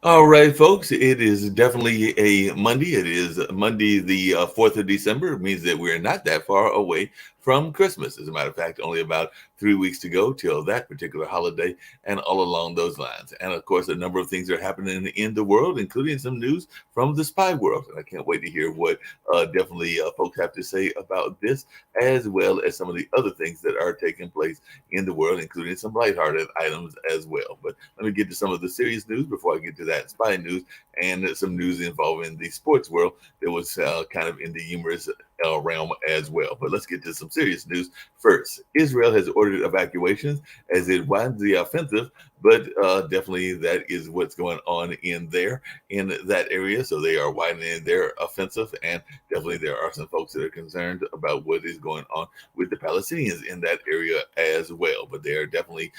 All right, folks, it is definitely a Monday. It is Monday, the 4th of December. It means that we're not that far away from Christmas. As a matter of fact, only about 3 weeks to go till that particular holiday and all along those lines. And of course, a number of things are happening in the world, including some news from the spy world. And I can't wait to hear what definitely folks have to say about this, as well as some of the other things that are taking place in the world, including some lighthearted items as well. But let me get to some of the serious news before I get to that spy news and some news involving the sports world that was kind of in the humorous realm as well. But let's get to some serious news first. Israel has ordered evacuations as it widens the offensive, but definitely that is what's going on in that area. So they are widening their offensive, and definitely there are some folks that are concerned about what is going on with the Palestinians in that area as well. But they are definitely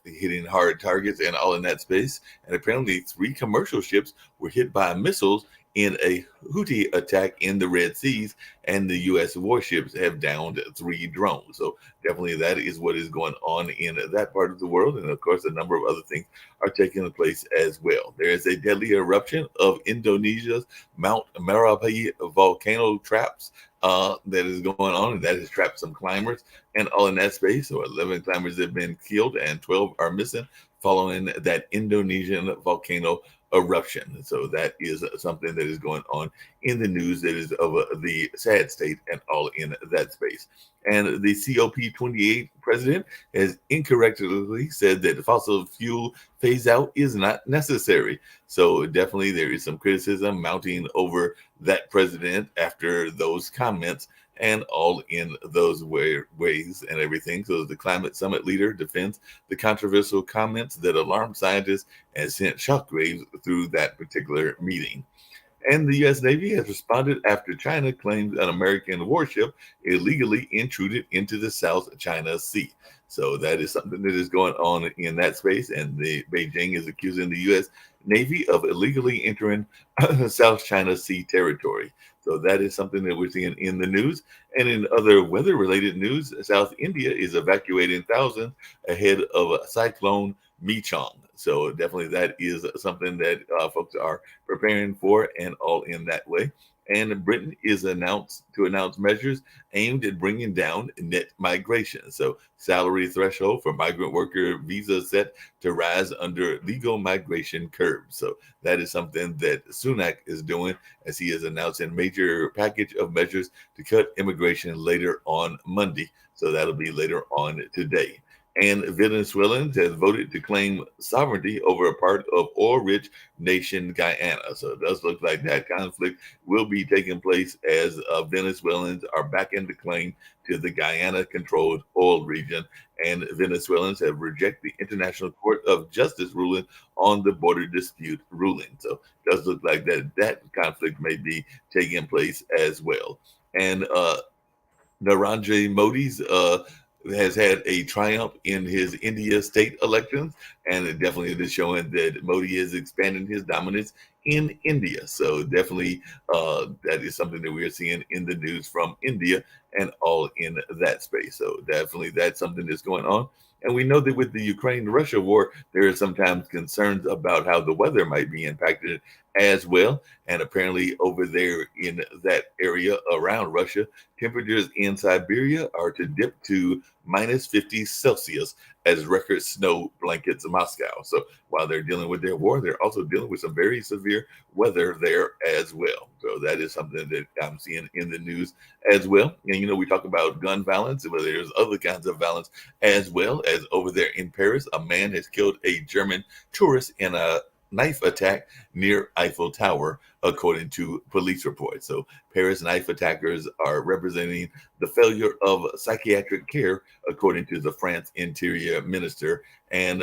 hitting hard targets and all in that space. And apparently, three commercial ships were hit by missiles in a Houthi attack in the Red Seas, and the U.S. warships have downed three drones. So definitely, that is what is going on in that part of the world, and of course, a number of other things are taking place as well. There is a deadly eruption of Indonesia's Mount Merapi volcano traps that is going on, and that has trapped some climbers and all in that space. So 11 climbers have been killed and 12 are missing following that Indonesian volcano eruption. So that is something that is going on in the news that is of the sad state and all in that space. And the COP28 president has incorrectly said that fossil fuel phase out is not necessary. So definitely there is some criticism mounting over that president after those comments and all in those ways and everything. So the climate summit leader defends the controversial comments that alarmed scientists and sent shockwaves through that particular meeting. And the U.S. Navy has responded after China claims an American warship illegally intruded into the South China Sea. So that is something that is going on in that space, and the Beijing is accusing the U.S. Navy of illegally entering South China Sea territory. So that is something that we're seeing in the news. And in other weather-related news, South India is evacuating thousands ahead of a cyclone Michong. So definitely that is something that folks are preparing for and all in that way. And Britain is announced to announce measures aimed at bringing down net migration. So salary threshold for migrant worker visas set to rise under legal migration curbs. So that is something that Sunak is doing as he is announcing a major package of measures to cut immigration later on Monday. So that'll be later on today. And Venezuelans has voted to claim sovereignty over a part of oil-rich nation Guyana. So it does look like that conflict will be taking place as Venezuelans are backing the claim to the Guyana-controlled oil region, and Venezuelans have rejected the International Court of Justice ruling on the border dispute ruling. So it does look like that conflict may be taking place as well. And Narendra Modi's has had a triumph in his India state elections, and it definitely is showing that Modi is expanding his dominance in India. So definitely, that is something that we are seeing in the news from India and all in that space. So definitely, that's something that's going on. And we know that with the Ukraine-Russia war, there are sometimes concerns about how the weather might be impacted as well. And apparently, over there in that area around Russia, temperatures in Siberia are to dip to minus 50 Celsius as record snow blankets Moscow. So while they're dealing with their war, they're also dealing with some very severe weather there as well. So that is something that I'm seeing in the news as well. And we talk about gun violence, but there's other kinds of violence as well. As over there in Paris, a man has killed a German tourist in a knife attack near Eiffel Tower, according to police reports. So Paris knife attackers are representing the failure of psychiatric care, according to the France interior minister. And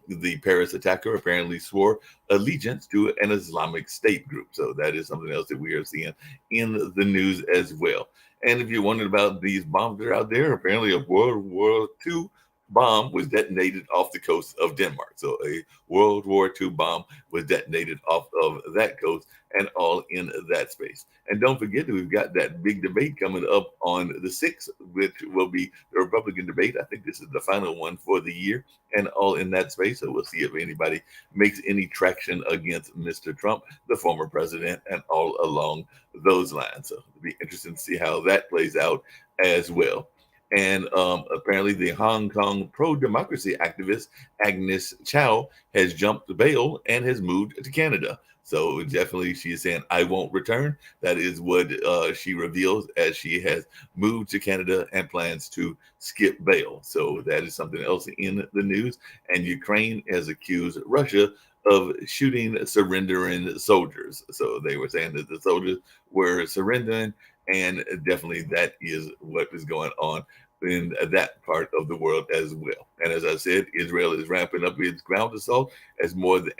the Paris attacker apparently swore allegiance to an Islamic State group. So that is something else that we are seeing in the news as well. And if you're wondering about these bombs that are out there, apparently a World War II bomb was detonated off the coast of Denmark. So a World War II bomb was detonated off of that coast and all in that space. And don't forget that we've got that big debate coming up on the 6th, which will be the Republican debate. I think this is the final one for the year and all in that space. So we'll see if anybody makes any traction against Mr. Trump, the former president, and all along those lines. So it'll be interesting to see how that plays out as well. And apparently, the Hong Kong pro democracy activist Agnes Chow has jumped bail and has moved to Canada. So definitely, she is saying, "I won't return." That is what she reveals as she has moved to Canada and plans to skip bail. So that is something else in the news. And Ukraine has accused Russia of shooting surrendering soldiers. So they were saying that the soldiers were surrendering, and definitely that is what is going on in that part of the world as well. And as I said, Israel is ramping up its ground assault as more than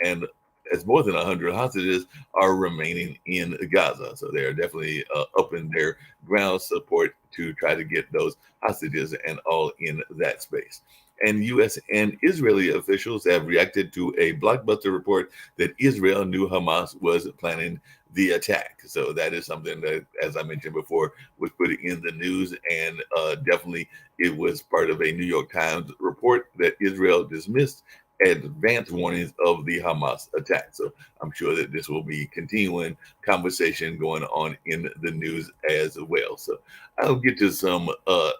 100 hostages are remaining in Gaza. So they are definitely upping their ground support to try to get those hostages and all in that space. And U.S. and Israeli officials have reacted to a blockbuster report that Israel knew Hamas was planning the attack. So that is something that, as I mentioned before, was put in the news, and definitely it was part of a New York Times report that Israel dismissed advance warnings of the Hamas attack. So I'm sure that this will be continuing conversation going on in the news as well. So I'll get to some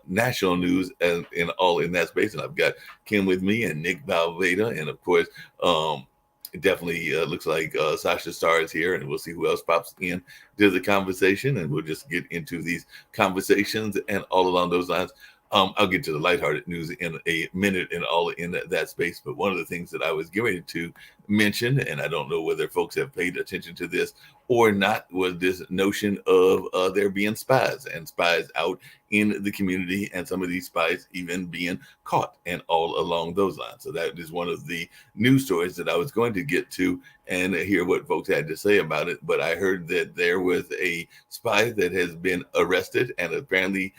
national news and in all in that space. And I've got Kim with me and Nick Valveda. And of course, it definitely looks like Sasha Starr is here, and we'll see who else pops in to the conversation. And we'll just get into these conversations and all along those lines. I'll get to the lighthearted news in a minute and all in that space. But one of the things that I was getting to mention, and I don't know whether folks have paid attention to this or not, was this notion of there being spies and spies out in the community, and some of these spies even being caught and all along those lines. So that is one of the news stories that I was going to get to and hear what folks had to say about it. But I heard that there was a spy that has been arrested, and apparently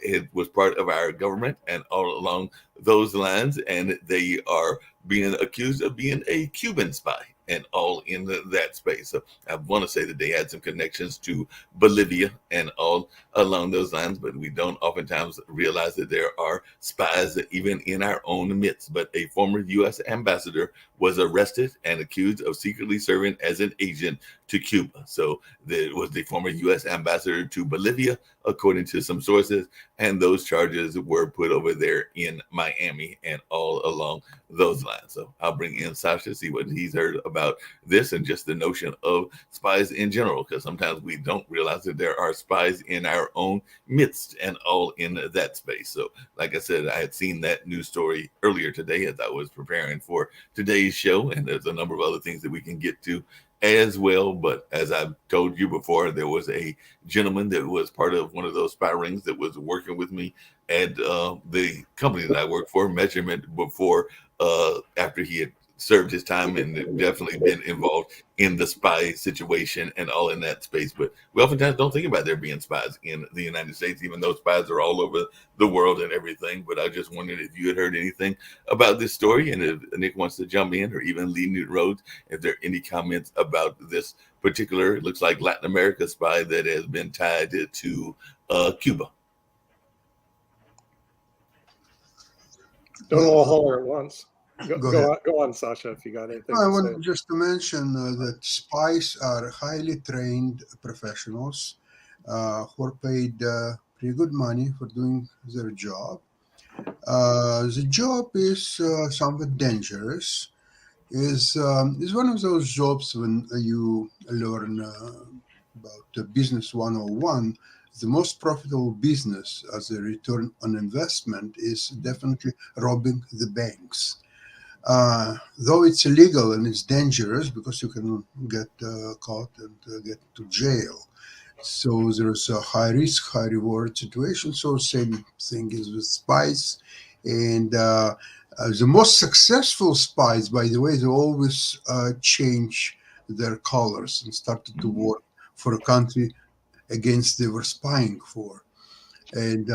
it was part of our government and all along those lines, and they are being accused of being a Cuban spy and all in that space. So I want to say that they had some connections to Bolivia and all along those lines, but we don't oftentimes realize that there are spies that even in our own midst. But a former U.S. ambassador was arrested and accused of secretly serving as an agent to Cuba. So there was the former U.S. ambassador to Bolivia, according to some sources, and those charges were put over there in Miami and all along those lines. So I'll bring in Sasha, see what he's heard about this and just the notion of spies in general, because sometimes we don't realize that there are spies in our own midst and all in that space. So like I said, I had seen that news story earlier today as I was preparing for today's show, and there's a number of other things that we can get to as well. But as I've told you before, there was a gentleman that was part of one of those spy rings that was working with me at the company that I work for, Measurement, before after he had served his time and definitely been involved in the spy situation and all in that space. But we oftentimes don't think about there being spies in the United States, even though spies are all over the world and everything. But I just wondered if you had heard anything about this story, and if Nick wants to jump in, or even Lee Newton Rhodes, if there are any comments about this particular, it looks like Latin America spy that has been tied to Cuba. Don't all holler at once. Go ahead. Go on, Sasha, if you got anything I to want say. just to mention that spies are highly trained professionals who are paid pretty good money for doing their job. The job is somewhat dangerous. Is one of those jobs when you learn about business 101. The most profitable business as a return on investment is definitely robbing the banks. Though it's illegal and it's dangerous because you can get caught and get to jail. So there's a high risk, high reward situation. So same thing is with spies, and the most successful spies, by the way, they always change their colors and started to work for a country against they were spying for. And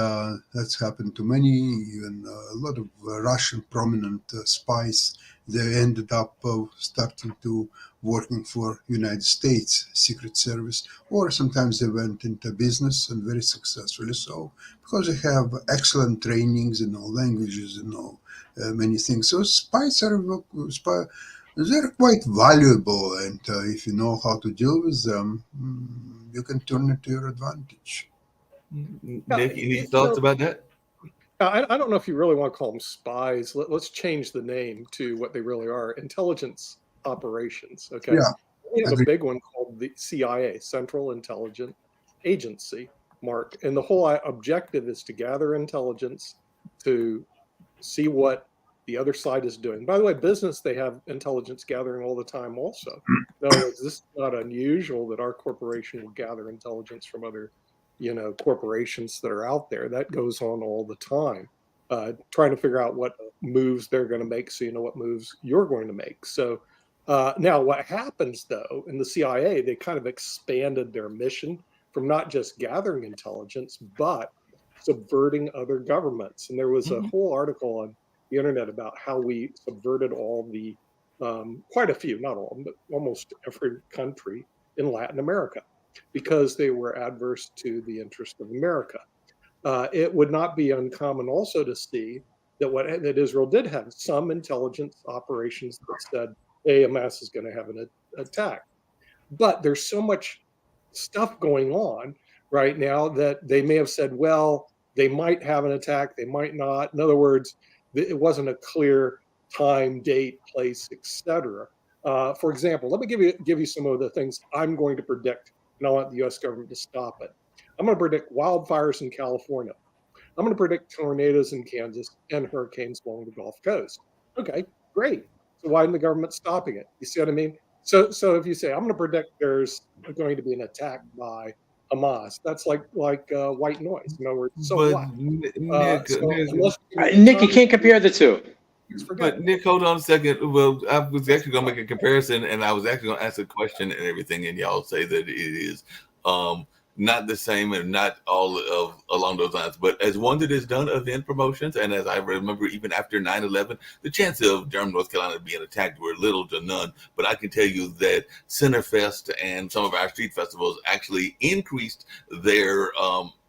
that's happened to many, even a lot of Russian prominent spies. They ended up starting to working for United States Secret Service, or sometimes they went into business and very successfully so, because they have excellent trainings in all languages and all many things. So spies are they're quite valuable, and if you know how to deal with them, you can turn it to your advantage. Nick, any you thoughts know, about that? I don't know if you really want to call them spies. Let's change the name to what they really are: intelligence operations. Okay, Yeah, we have a agree. big one called the CIA, Central Intelligence Agency, Mark, and the whole objective is to gather intelligence to see what the other side is doing. By the way, business, they have intelligence gathering all the time also. In other words, this is not unusual that our corporation will gather intelligence from other, corporations that are out there. That goes on all the time. Trying to figure out what moves they're going to make so you know what moves you're going to make. So now what happens though in the CIA, they kind of expanded their mission from not just gathering intelligence, but subverting other governments. And there was a Mhm. whole article on the internet about how we subverted all the quite a few, not all, but almost every country in Latin America because they were adverse to the interest of America. It would not be uncommon also to see that Israel did have some intelligence operations that said, hey, Hamas is going to have an attack. But there's so much stuff going on right now that they may have said, well, they might have an attack, they might not. In other words, it wasn't a clear time, date, place, etc. For example, let me give you some of the things I'm going to predict, and I want the U.S. government to stop it. I'm going to predict wildfires in California. I'm going to predict tornadoes in Kansas and hurricanes along the Gulf Coast. Okay, great. So why isn't the government stopping it? You see what I mean? So if you say I'm going to predict there's going to be an attack by Hamas, that's like white noise. In other words, so But what? Nick, So Nick, unless you Nick, you can't compare the two. forget but it. Nick, hold on a second. Well, I was actually going to make a comparison, and I was actually going to ask a question and everything, and y'all say that it is not the same and not all of along those lines. But as one that has done event promotions, and as I remember, even after 9/11, the chances of Durham, North Carolina being attacked were little to none. But I can tell you that Centerfest and some of our street festivals actually increased their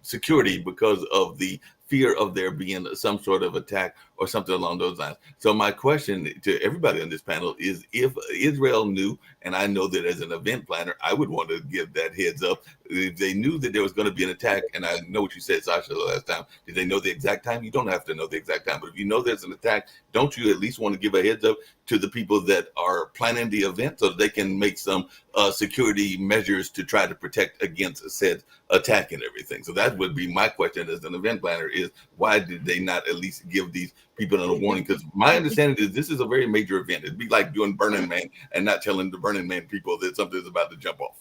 security because of the fear of there being some sort of attack or something along those lines. So my question to everybody on this panel is, if Israel knew, and I know that as an event planner, I would want to give that heads up, if they knew that there was going to be an attack, and I know what you said, Sasha, the last time, did they know the exact time? You don't have to know the exact time, but if you know there's an attack, don't you at least want to give a heads up to the people that are planning the event so they can make some security measures to try to protect against said attack and everything? So that would be my question as an event planner, is why did they not at least give these people a warning? Because my understanding is this is a very major event. It'd be like doing Burning Man and not telling the Burning Man people that something's about to jump off.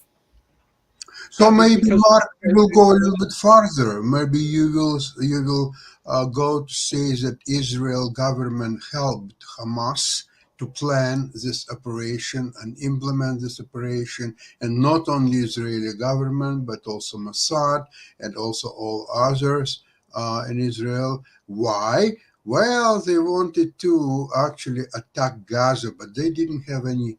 So maybe, Because Mark, you will go a little bit farther. Maybe you will go to say that Israel government helped Hamas to plan this operation and implement this operation, and not only Israeli government but also Mossad and also all others in Israel. Why? Well, they wanted to actually attack Gaza, but they didn't have any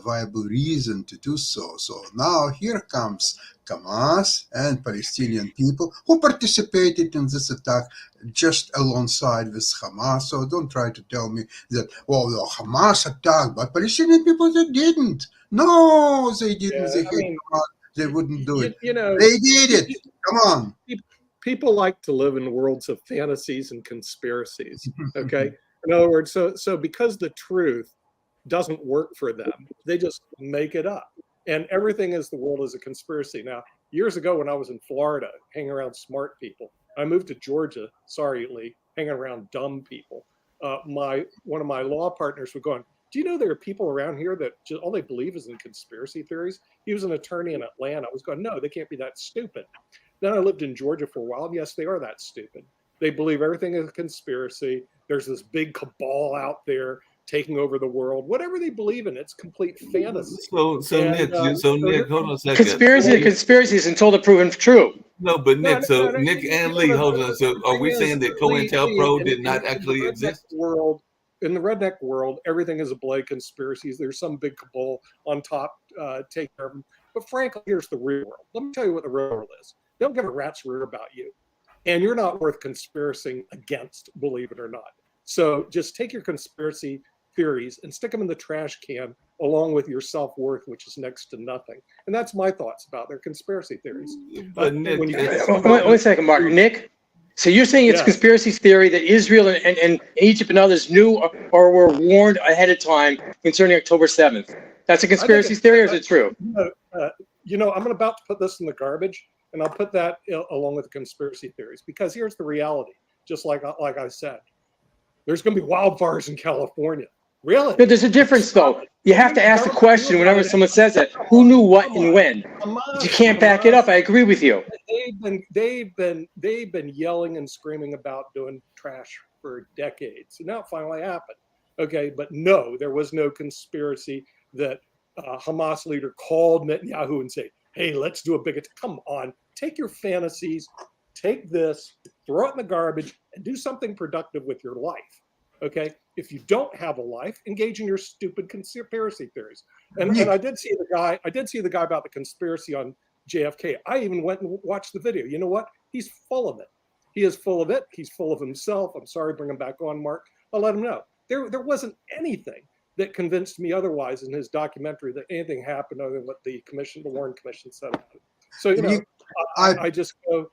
viable reason to do so. So now here comes Hamas and Palestinian people who participated in this attack just alongside with Hamas. So don't try to tell me that, well, the Hamas attacked, but Palestinian people, they didn't. No, they didn't. They hate Hamas. They wouldn't do it. They did it. Come on. People like to live in worlds of fantasies and conspiracies. Okay. In other words, so because the truth doesn't work for them, they just make it up. And everything is the world is a conspiracy. Now, years ago when I was in Florida, hanging around smart people, I moved to Georgia, sorry, Lee, hanging around dumb people. One of my law partners would go on, do you know there are people around here that just, all they believe is in conspiracy theories? He was an attorney in Atlanta. I was going, no, they can't be that stupid. Then I lived in Georgia for a while, and yes, they are that stupid. They believe everything is a conspiracy. There's this big cabal out there taking over the world. Whatever they believe in, it's complete fantasy. So Nick, hold on a second. Conspiracies until they're proven true. No, but No, Nick, so no, Nick you and know, Lee, hold on. So are thing we is, saying that Lee, COINTELPRO did in not the actually redneck exist? world, in the redneck world, everything is a blade conspiracies. There's some big cabal on top take care of them. But frankly, here's the real world. Let me tell you what the real world is. They don't give a rat's rear about you. And you're not worth conspiring against, believe it or not. So just take your conspiracy theories and stick them in the trash can along with your self-worth, which is next to nothing. And that's my thoughts about their conspiracy theories. But Nick, When you it's- get Wait, somebody- one second, Mark. Nick, so you're saying it's Yes. conspiracy theory that Israel and Egypt and others knew or were warned ahead of time concerning October 7th? That's a conspiracy theory, or is it true? You know, I'm about to put this in the garbage, and I'll put that along with the conspiracy theories, because here's the reality. Just like I said, there's going to be wildfires in California. Really? No, there's a difference, though. You have to ask the question whenever someone says that. Who knew what and when? You can't back it up. I agree with you. They've been yelling and screaming about doing trash for decades. And now it finally happened. Okay, but no, there was no conspiracy that Hamas leader called Netanyahu and say, "Hey, let's do a bigot." Come on, take your fantasies, take this, throw it in the garbage, and do something productive with your life. Okay, if you don't have a life, engage in your stupid conspiracy theories. And I did see the guy. I did see the guy about the conspiracy on JFK. I even went and watched the video. You know what? He's full of it. He is full of it. He's full of himself. I'm sorry, bring him back on, Mark. I'll let him know. There wasn't anything that convinced me otherwise in his documentary that anything happened other than what the Warren Commission said about it. So you know, I just go.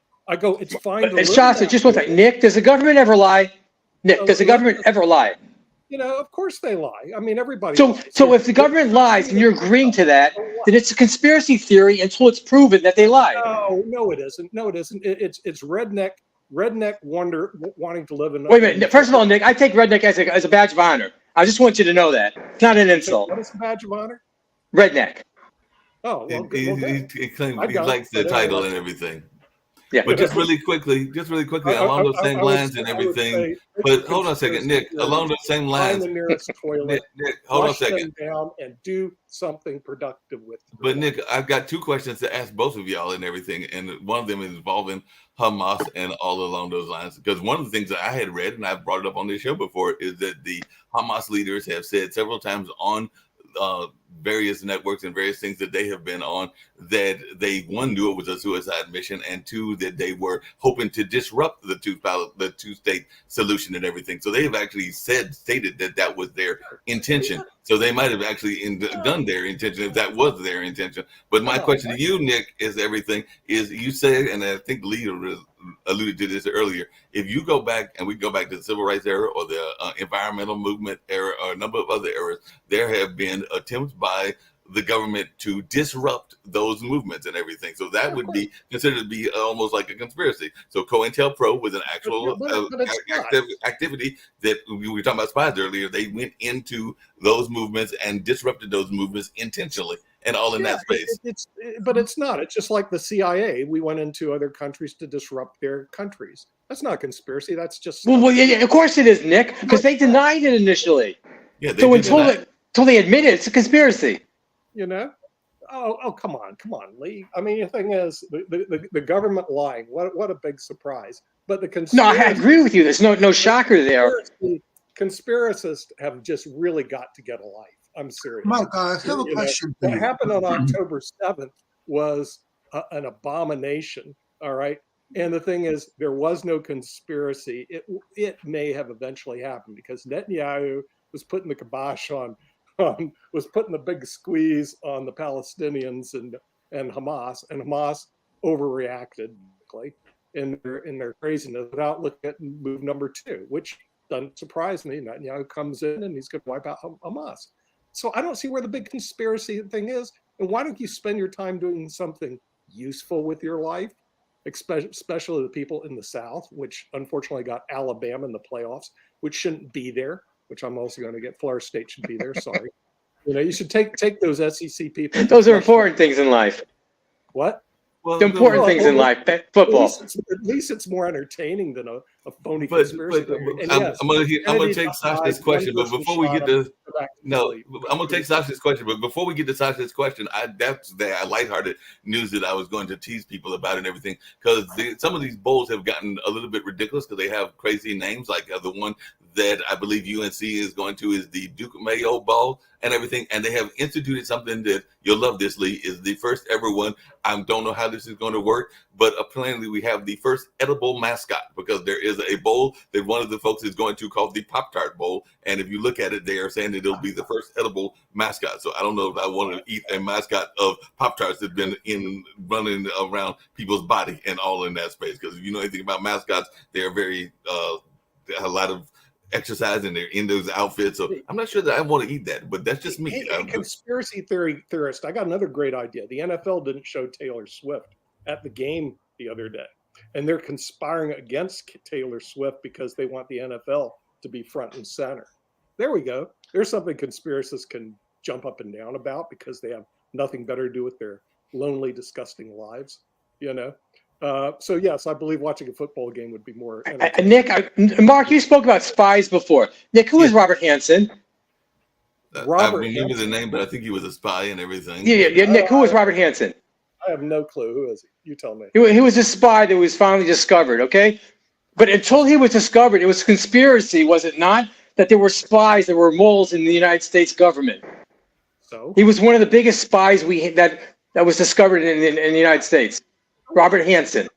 It's fine. It's Johnson. Just one thing. Nick, does the government ever lie? Nick, does the government ever lie? You know, of course they lie. I mean, everybody. So, lies. so if the government lies and you're agreeing to that, then it's a conspiracy theory until it's proven that they lied. No, it isn't. No, it isn't. It's redneck wanting to live in. Wait a minute. First of all, Nick, I take redneck as a badge of honor. I just want you to know that. It's not an insult. What is the badge of honor? Redneck. Oh, well, he claims he likes the title and everything. Yeah. But just really quickly, along those same lines and everything. But hold on a second, Nick. Along those same lines, find the nearest toilet. Nick, hold on a flush second. them down and do something productive with them. But Nick, I've got two questions to ask both of y'all and everything, and one of them is involving Hamas and all along those lines. Because one of the things that I had read, and I've brought it up on this show before, is that the Hamas leaders have said several times on various networks and various things that they have been on that they, one, knew it was a suicide mission, and two, that they were hoping to disrupt the two-state solution and everything. So they have actually stated that that was their intention. So they might have actually done their intention if that was their intention. But my question to you, Nick, is you said, and I think Lee alluded to this earlier, if you go back, and we go back to the civil rights era or the environmental movement era or a number of other eras, there have been attempts by the government to disrupt those movements and everything. So that would be considered to be almost like a conspiracy. So COINTELPRO was an actual activity that we were talking about spies earlier. They went into those movements and disrupted those movements intentionally, and all in that space. But it's not. It's just like the CIA. We went into other countries to disrupt their countries. That's not a conspiracy. That's just. Well, yeah, of course it is, Nick, because they denied it initially. Yeah. So until they admit it, it's a conspiracy. You know? Oh, come on, Lee. I mean, the thing is, the government lying. What a big surprise. But the conspiracy. No, I agree with you. There's no shocker there. Conspiracists have just really got to get a life. I'm serious. Mark, I have a question. What happened on October 7th was an abomination. All right. And the thing is, there was no conspiracy. It may have eventually happened because Netanyahu was putting the kibosh on, was putting the big squeeze on the Palestinians and Hamas, and Hamas overreacted in their craziness without looking at move number 2, which doesn't surprise me. Netanyahu comes in and he's going to wipe out Hamas. So I don't see where the big conspiracy thing is. And why don't you spend your time doing something useful with your life, especially the people in the South, which unfortunately got Alabama in the playoffs, which shouldn't be there, which I'm also going to get Florida State should be there. Sorry. You should take those SEC people. Those are important things in life. What? The important things in life, football. At least it's more entertaining than a a phony But conspiracy theory. And I'm, yes, I'm gonna Kennedy take died, Sasha's one question. But person before we shot get him, to go back to no, sleep. I'm gonna take Sasha's question. But before we get to Sasha's question, that's the lighthearted news that I was going to tease people about and everything, because some of these bowls have gotten a little bit ridiculous because they have crazy names, like the one that I believe UNC is going to is the Duke Mayo Bowl and everything, and they have instituted something that you'll love. This, Lee, is the first ever one. I don't know how this is going to work, but apparently we have the first edible mascot, because there is a bowl that one of the folks is going to called the Pop-Tart Bowl, and if you look at it, they are saying that it'll be the first edible mascot. So I don't know if I want to eat a mascot of Pop-Tarts that's been running around people's body and all in that space, because if you know anything about mascots, they are very a lot of exercise and they're in those outfits. So I'm not sure that I want to eat that, but that's just me. Hey, conspiracy theorist, I got another great idea. The NFL didn't show Taylor Swift at the game the other day, and they're conspiring against Taylor Swift because they want the NFL to be front and center. There we go. There's something conspiracists can jump up and down about because they have nothing better to do with their lonely, disgusting lives, you know? So yes, I believe watching a football game would be more. Nick, Mark, you spoke about spies before. Nick, who is Robert Hansen? Robert I remember Hansen. the name, but I think he was a spy and everything. Yeah. Nick, who is Robert Hansen? I have no clue. Who is he? You tell me. He was a spy that was finally discovered, okay? But until he was discovered, it was conspiracy, was it not? That there were spies, there were moles in the United States government. So he was one of the biggest spies that was discovered in the United States. Robert Hansen.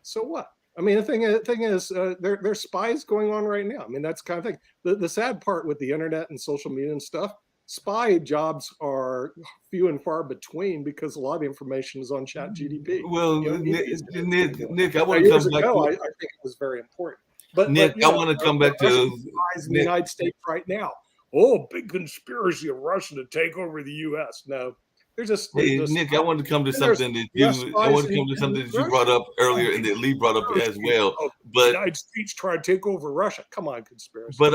So what? I mean, the thing is, there's spies going on right now. I mean, that's the kind of thing. The sad part with the internet and social media and stuff, spy jobs are few and far between because a lot of the information is on ChatGPT. Well, Nick, I want to come back ago, to. I think it was very important. But Nick, but, I want to come back to spies in the United States right now. Oh, big conspiracy of Russia to take over the U.S. No. Hey, Nick, I want to come to something that you brought up earlier and that Lee brought up as well. But the United States trying to take over Russia. Come on, conspiracy. But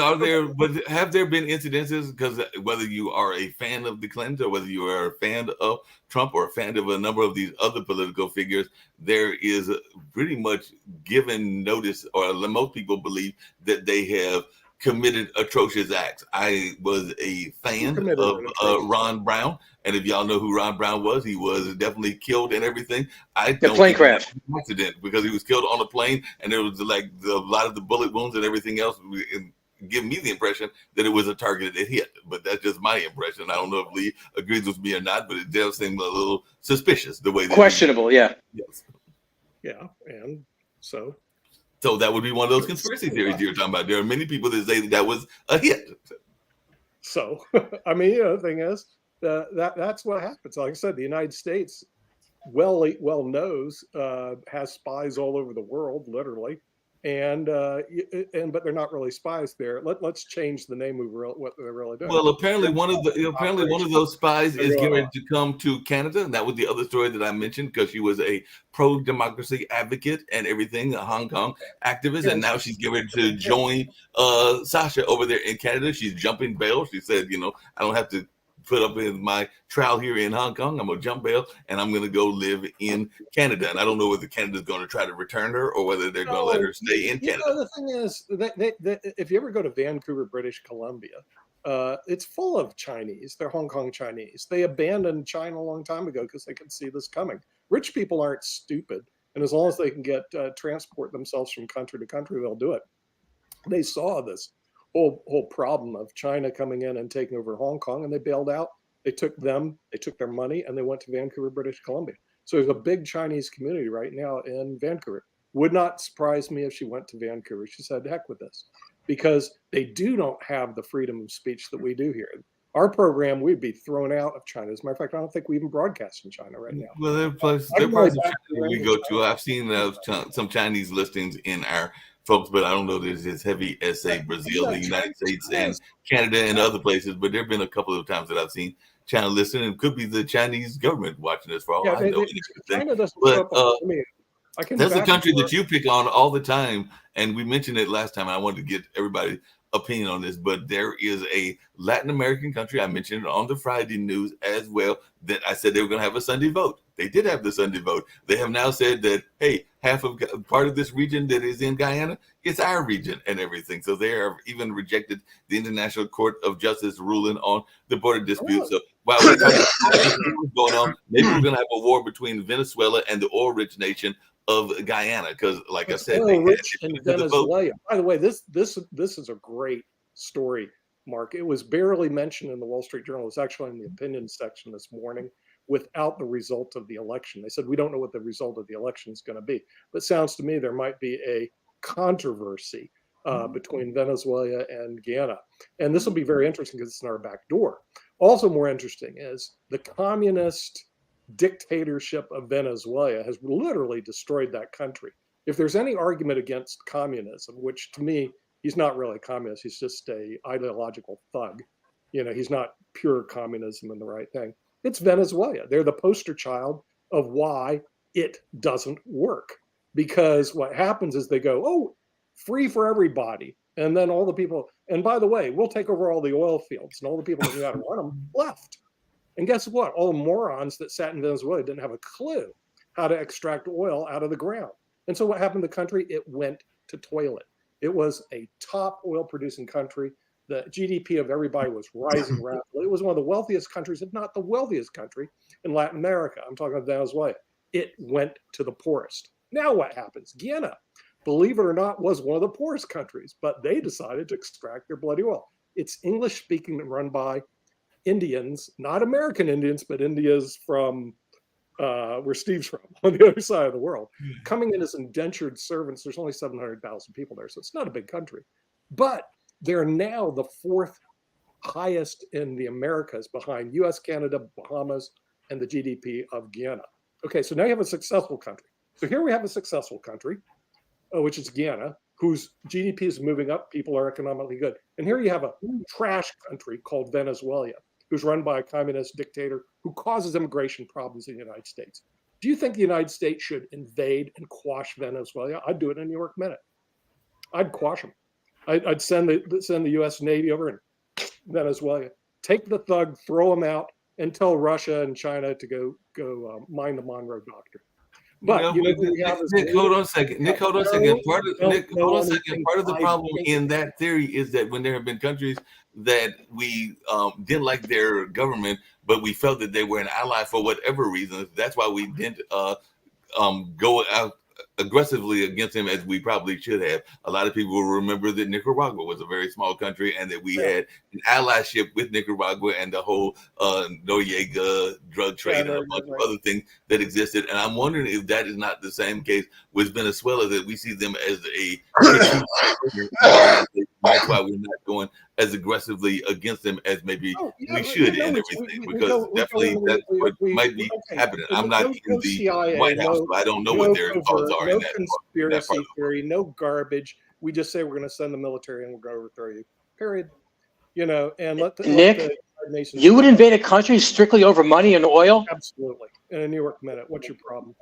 have there been incidences? Because whether you are a fan of the Clintons or whether you are a fan of Trump or a fan of a number of these other political figures, there is pretty much given notice, or most people believe that they have committed atrocious acts. I was a fan of Ron Brown, and if y'all know who Ron Brown was, he was definitely killed and everything. The plane crash accident, because he was killed on a plane, and there was like a lot of the bullet wounds and everything else. Give me the impression that it was a targeted hit, but that's just my impression. I don't know if Lee agrees with me or not, but it does seem a little suspicious the way that questionable. Yeah. Yes. Yeah, and so. So that would be one of those conspiracy theories you're talking about. There are many people that say that was a hit. So, I mean, the thing is, that's what happens. Like I said, the United States well knows has spies all over the world, literally, and but they're not really spies there. Let's change the name of what they're really doing. Well, apparently one of those spies is getting ready to come to Canada, and that was the other story that I mentioned, because she was a pro-democracy advocate and everything, a Hong Kong activist, and now she's getting ready to join Sasha over there in Canada. She's jumping bail. She said, I don't have to put up in my trial here in Hong Kong. I'm gonna jump bail and I'm gonna go live in Canada. And I don't know whether Canada's going to try to return her or whether they're going to let her stay in Canada. The thing is that if you ever go to Vancouver, British Columbia, it's full of Chinese. They're Hong Kong Chinese. They abandoned China a long time ago because they could see this coming. Rich people aren't stupid, and as long as they can get transport themselves from country to country, they'll do it. They saw this whole problem of China coming in and taking over Hong Kong, and they bailed out. They took their money, and they went to Vancouver, British Columbia. So there's a big Chinese community right now in Vancouver. Would not surprise me if she went to Vancouver. She said, heck with this, because they don't have the freedom of speech that we do here. Our program, we'd be thrown out of China. As a matter of fact, I don't think we even broadcast in China right now. Well, there are places we go to. I've seen some Chinese listings in our folks, but I don't know there's as heavy as, say, Brazil, the United States, and Canada, and other places. But there have been a couple of times that I've seen China listening, and it could be the Chinese government watching this for all I know. China doesn't but that's a country that you pick on all the time, and we mentioned it last time, and I wanted to get everybody's opinion on this, but there is a Latin American country, I mentioned it on the Friday news as well, that I said they were going to have a Sunday vote. They did have the Sunday vote. They have now said that, hey, part of this region that is in Guyana, it's our region and everything. So they have even rejected the International Court of Justice ruling on the border dispute. So while we're talking about this going on, maybe we're going to have a war between Venezuela and the oil-rich nation of Guyana, because, like I said, oil-rich in Venezuela. By the way, this is a great story, Mark. It was barely mentioned in the Wall Street Journal. It's actually in the opinion section this morning without the result of the election. They said, we don't know what the result of the election is going to be. But it sounds to me there might be a controversy between Venezuela and Guyana. And this will be very interesting because it's in our back door. Also more interesting is the communist dictatorship of Venezuela has literally destroyed that country. If there's any argument against communism, which to me, he's not really a communist, he's just a ideological thug. You know, he's not pure communism and the right thing. It's Venezuela. They're the poster child of why it doesn't work. Because what happens is they go, oh, free for everybody. And then all the people, and by the way, we'll take over all the oil fields, and all the people that knew how to run them left. And guess what? All the morons that sat in Venezuela didn't have a clue how to extract oil out of the ground. And so what happened to the country? It went to toilet. It was a top oil producing country. The GDP of everybody was rising rapidly. It was one of the wealthiest countries, if not the wealthiest country in Latin America. I'm talking about Venezuela. It went to the poorest. Now what happens? Guyana, believe it or not, was one of the poorest countries, but they decided to extract their bloody oil. It's English speaking and run by Indians, not American Indians, but Indians from where Steve's from, on the other side of the world, coming in as indentured servants. There's only 700,000 people there, so it's not a big country. But they're now the fourth highest in the Americas, behind US, Canada, Bahamas, and the GDP of Guyana. Okay, so now you have a successful country. So here we have a successful country, which is Guyana, whose GDP is moving up. People are economically good. And here you have a trash country called Venezuela, who's run by a communist dictator who causes immigration problems in the United States. Do you think the United States should invade and quash Venezuela? I'd do it in a New York minute. I'd quash them. I'd send the U.S. Navy over in Venezuela, take the thug, throw him out, and tell Russia and China to go mind the Monroe Doctrine. But Nick, hold on a second. Part of the problem in that theory is that when there have been countries that we didn't like their government, but we felt that they were an ally for whatever reason, that's why we didn't go out aggressively against him as we probably should have. A lot of people will remember that Nicaragua was a very small country and that we had an allyship with Nicaragua and the whole Noriega drug trade and a bunch of other things that existed. And I'm wondering if that is not the same case with Venezuela, that we see them as a that's why we're not going as aggressively against them as maybe we should and everything, because definitely that's what might be happening. I'm not in the White House, so I don't know what their thoughts are in that. No conspiracy theory, no garbage. We just say we're going to send the military and we're going to overthrow you. Period. You know, and let the nations. You would invade a country strictly over money and oil? Absolutely. In a New York minute. What's your problem?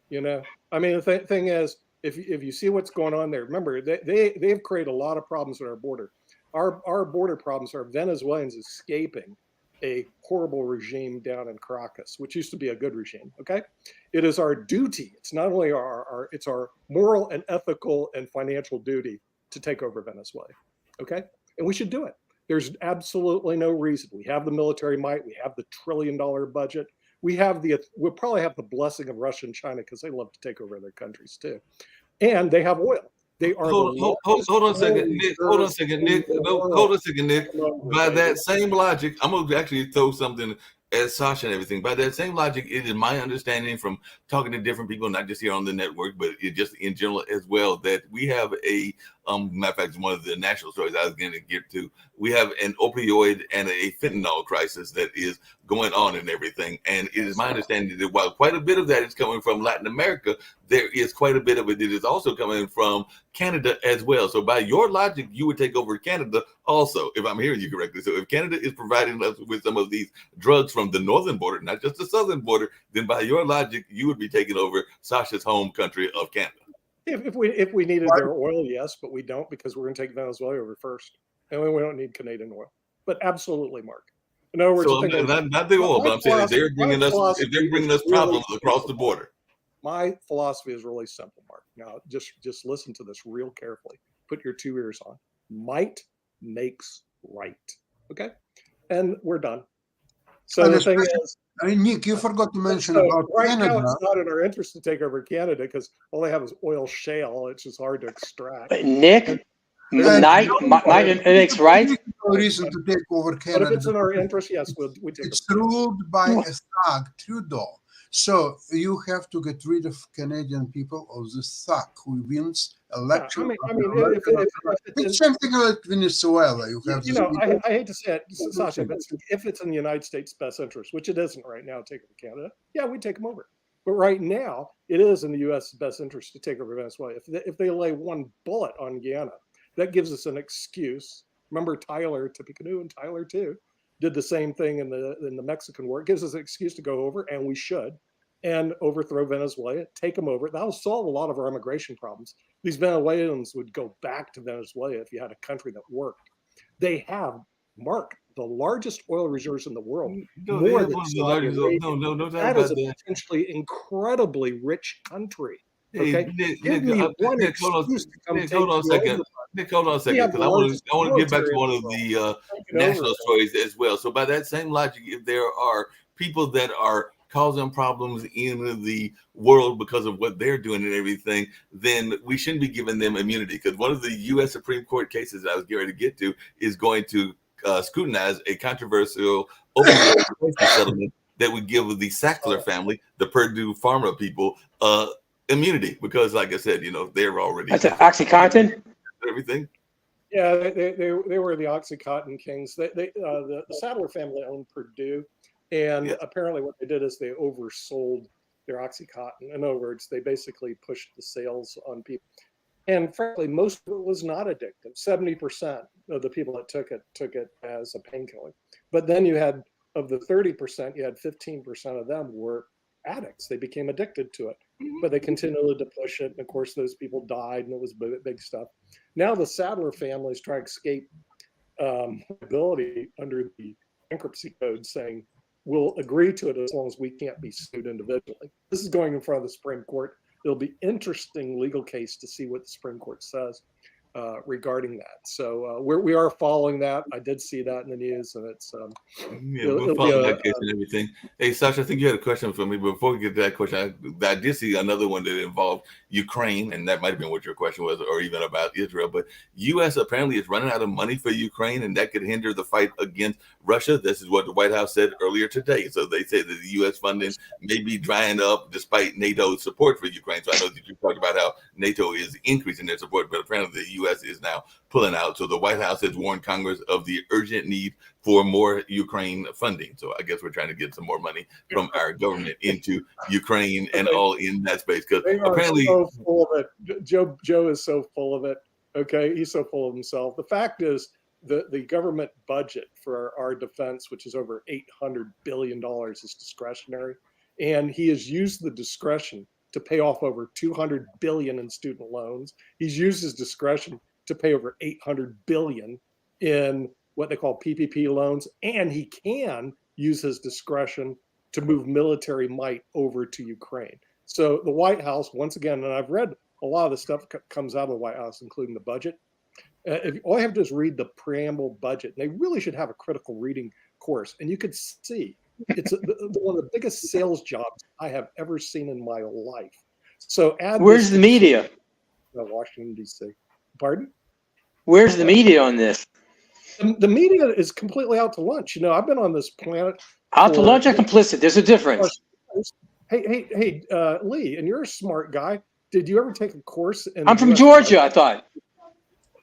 You know, I mean, the thing is, if you see what's going on there, remember they've created a lot of problems at our border. Our border problems are Venezuelans escaping a horrible regime down in Caracas, which used to be a good regime. Okay, it is our duty. It's not only it's our moral and ethical and financial duty to take over Venezuela. Okay, and we should do it. There's absolutely no reason. We have the military might. We have the $1 trillion budget. We'll probably have the blessing of Russia and China because they love to take over their countries too, and they have oil. They are hold on a second, Nick. By that same logic, I'm gonna actually throw something at Sasha and everything. By that same logic, it is my understanding from talking to different people, not just here on the network, but just in general as well, that we have a matter of fact, one of the national stories I was going to get to. We have an opioid and a fentanyl crisis that is going on and everything. And it is my understanding that while quite a bit of that is coming from Latin America, there is quite a bit of it that is also coming from Canada as well. So by your logic, you would take over Canada also, if I'm hearing you correctly. So if Canada is providing us with some of these drugs from the northern border, not just the southern border, then by your logic, you would be taking over Sasha's home country of Canada. If we needed their oil, yes, but we don't, because we're going to take Venezuela over first, and we don't need Canadian oil. But absolutely, Mark. In other words, So not the oil, but I'm saying if they're bringing us problems across the border. My philosophy is really simple, Mark. Now, just listen to this real carefully. Put your 2 ears on. Might makes right. Okay, and we're done. So And the thing is, Nick, you forgot to mention so about right Canada. now it's not in our interest to take over Canada because all they have is oil shale. It's just hard to extract. Nick, And- might makes right. There's no reason to take over But Canada. if it's in our interest, yes, we take It's it. ruled by a thug, Trudeau. So you have to get rid of Canadian people of this thug who wins election. I mean, if It's something like Venezuela. You have this people- I hate to say it, Sasha, but if it's in the United States' best interest, which it isn't right now, take over Canada, yeah, we take them over. But right now, it is in the U.S.'s best interest to take over Venezuela. If they lay one bullet on Guyana, that gives us an excuse. Remember Tyler Tippecanoe and Tyler too did the same thing in the Mexican War. It gives us an excuse to go over, and we should, and overthrow Venezuela, take them over. That'll solve a lot of our immigration problems. These Venezuelans would go back to Venezuela if you had a country that worked. They have, Mark, the largest oil reserves in the world. More than Saudi Arabia. No, That is a potentially incredibly rich country. Okay, give me one excuse to come take hold on a you second. over. Nick, hold on a We second, have because the I want largest to get back to military one in of the the world. Take it national over. stories as well. So by that same logic, if there are people that are causing problems in the world because of what they're doing and everything, then we shouldn't be giving them immunity. Because one of the U.S. Supreme Court cases that I was getting ready to get to is going to scrutinize a controversial opioid settlement that would give the Sackler family, the Purdue Pharma people, immunity, because like I said, they're already That's OxyContin. everything. Yeah, they were the OxyContin kings. The Saddler family owned Purdue, and apparently what they did is they oversold their OxyContin. In other words, they basically pushed the sales on people. And frankly, most of it was not addictive. 70% of the people that took it as a painkiller. But then you had, of the 30%, you had 15% of them were addicts. They became addicted to it, but they continued to push it. And of course, those people died, and it was big stuff. Now the Saddler families try to escape liability under the bankruptcy code, saying we'll agree to it as long as we can't be sued individually. This is going in front of the Supreme Court. It'll be interesting legal case to see what the Supreme Court says regarding that. So we are following that. I did see that in the news, and it's we'll follow that case and everything. Hey, Sasha, I think you had a question for me. But before we get to that question, I did see another one that involved Ukraine, and that might have been what your question was, or even about Israel. But U.S. apparently is running out of money for Ukraine, and that could hinder the fight against Russia. This is what the White House said earlier today. So they say that the U.S. funding may be drying up despite NATO's support for Ukraine. So I know that you talked about how NATO is increasing their support, but apparently the U.S. is now pulling out. So the White House has warned Congress of the urgent need for more Ukraine funding. So I guess we're trying to get some more money from our government into Ukraine and all in that space. Because apparently, so full of it. Joe is so full of it. Okay, he's so full of himself. The fact is, the government budget for our defense, which is over $800 billion, is discretionary, and he has used the discretion to pay off over $200 billion in student loans. He's used his discretion to pay over $800 billion in what they call PPP loans, and he can use his discretion to move military might over to Ukraine. So the White House, once again, and I've read a lot of the stuff comes out of the White House, including the budget. All I have to do is read the preamble budget. And they really should have a critical reading course, and you could see it's one of the biggest sales jobs I have ever seen in my life. So where's the media? Washington, D.C. Pardon? Where's the media on this? The media is completely out to lunch. I've been on this planet. Out to lunch or complicit? There's a difference. Hey, Lee, and you're a smart guy. Did you ever take a course? I'm from Georgia, I thought.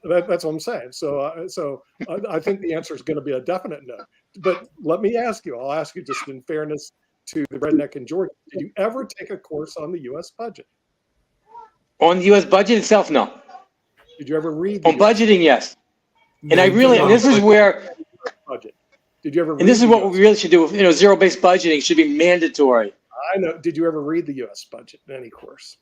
That's what I'm saying. So I think the answer is going to be a definite no. But let me ask you. I'll ask you just in fairness to the redneck in Georgia. Did you ever take a course on the U.S. budget? On the U.S. budget itself, no. Did you ever read? On budgeting, yes. And I really, and this is where. Budget. Did you ever? And this is what we really should do. Zero-based budgeting should be mandatory. I know. Did you ever read the U.S. budget in any course?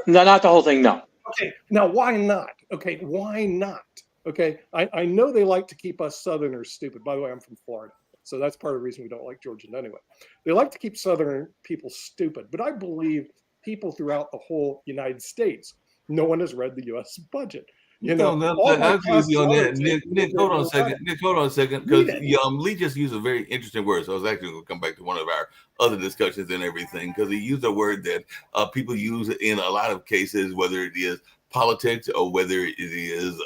No, not the whole thing. No. Okay. Now, why not? Okay, why not? Okay, I know they like to keep us Southerners stupid. By the way, I'm from Florida. So that's part of the reason we don't like Georgians anyway. They like to keep Southern people stupid, but I believe people throughout the whole United States, no one has read the U.S. budget. You know, all my I agree with you on classes that. Nick, hold on a second. Nick, hold on a second, because Read it. Lee just used a very interesting word. So I was actually going to come back to one of our other discussions and everything, because he used a word that people use in a lot of cases, whether it is politics or whether it is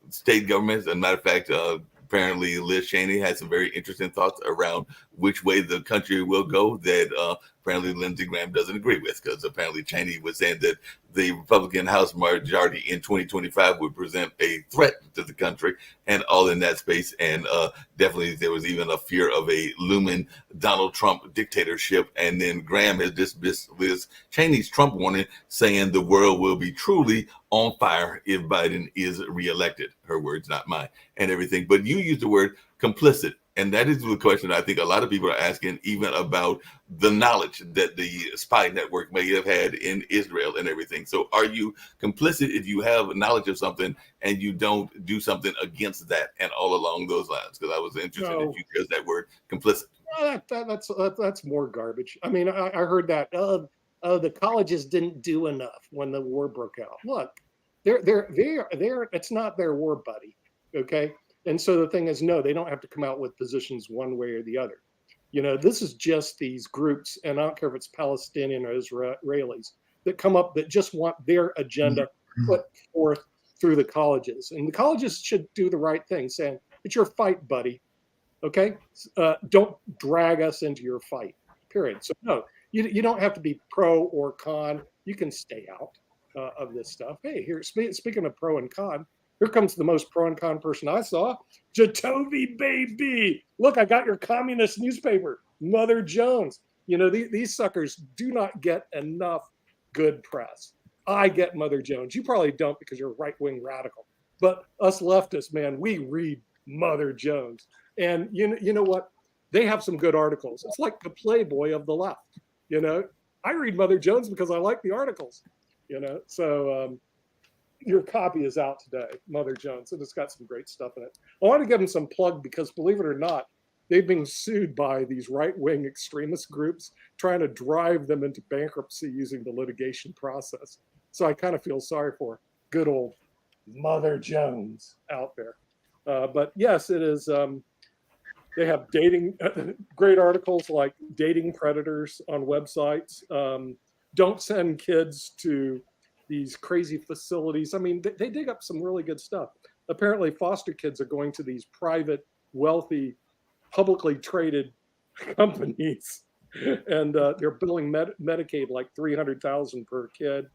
state governments. As a matter of fact, apparently Liz Cheney had some very interesting thoughts around which way the country will go that apparently Lindsey Graham doesn't agree with, because apparently Cheney was saying that the Republican House majority in 2025 would present a threat to the country and all in that space. And definitely there was even a fear of a looming Donald Trump dictatorship. And then Graham has dismissed Liz Cheney's Trump warning, saying the world will be truly on fire if Biden is reelected. Her words, not mine, and everything. But you used the word complicit. And that is the question I think a lot of people are asking, even about the knowledge that the spy network may have had in Israel and everything. So are you complicit if you have knowledge of something and you don't do something against that and all along those lines? Because I was interested if you used that word complicit. That's more garbage. I mean, I heard that the colleges didn't do enough when the war broke out. Look, they're it's not their war, buddy. Okay. And so the thing is, no, they don't have to come out with positions one way or the other. You know, this is just these groups, and I don't care if it's Palestinian or Israelis, that come up that just want their agenda put forth through the colleges. And the colleges should do the right thing, saying, it's your fight, buddy. Okay? Don't drag us into your fight, period. So no, you don't have to be pro or con. You can stay out of this stuff. Hey, here, speaking of pro and con, here comes the most pro and con person I saw. Jatovy, baby. Look, I got your communist newspaper, Mother Jones. You know, these suckers do not get enough good press. I get Mother Jones. You probably don't because you're a right-wing radical. But us leftists, man, we read Mother Jones. And you know what? They have some good articles. It's like the Playboy of the left. You know, I read Mother Jones because I like the articles. You know, so your copy is out today, Mother Jones, and it's got some great stuff in it. I want to give them some plug because, believe it or not, they've been sued by these right-wing extremist groups trying to drive them into bankruptcy using the litigation process. So I kind of feel sorry for good old Mother Jones out there. But yes, it is. They have dating, great articles like dating predators on websites. Don't send kids to these crazy facilities. I mean, they dig up some really good stuff. Apparently, foster kids are going to these private, wealthy, publicly traded companies, and they're billing Medicaid like $300,000 per kid.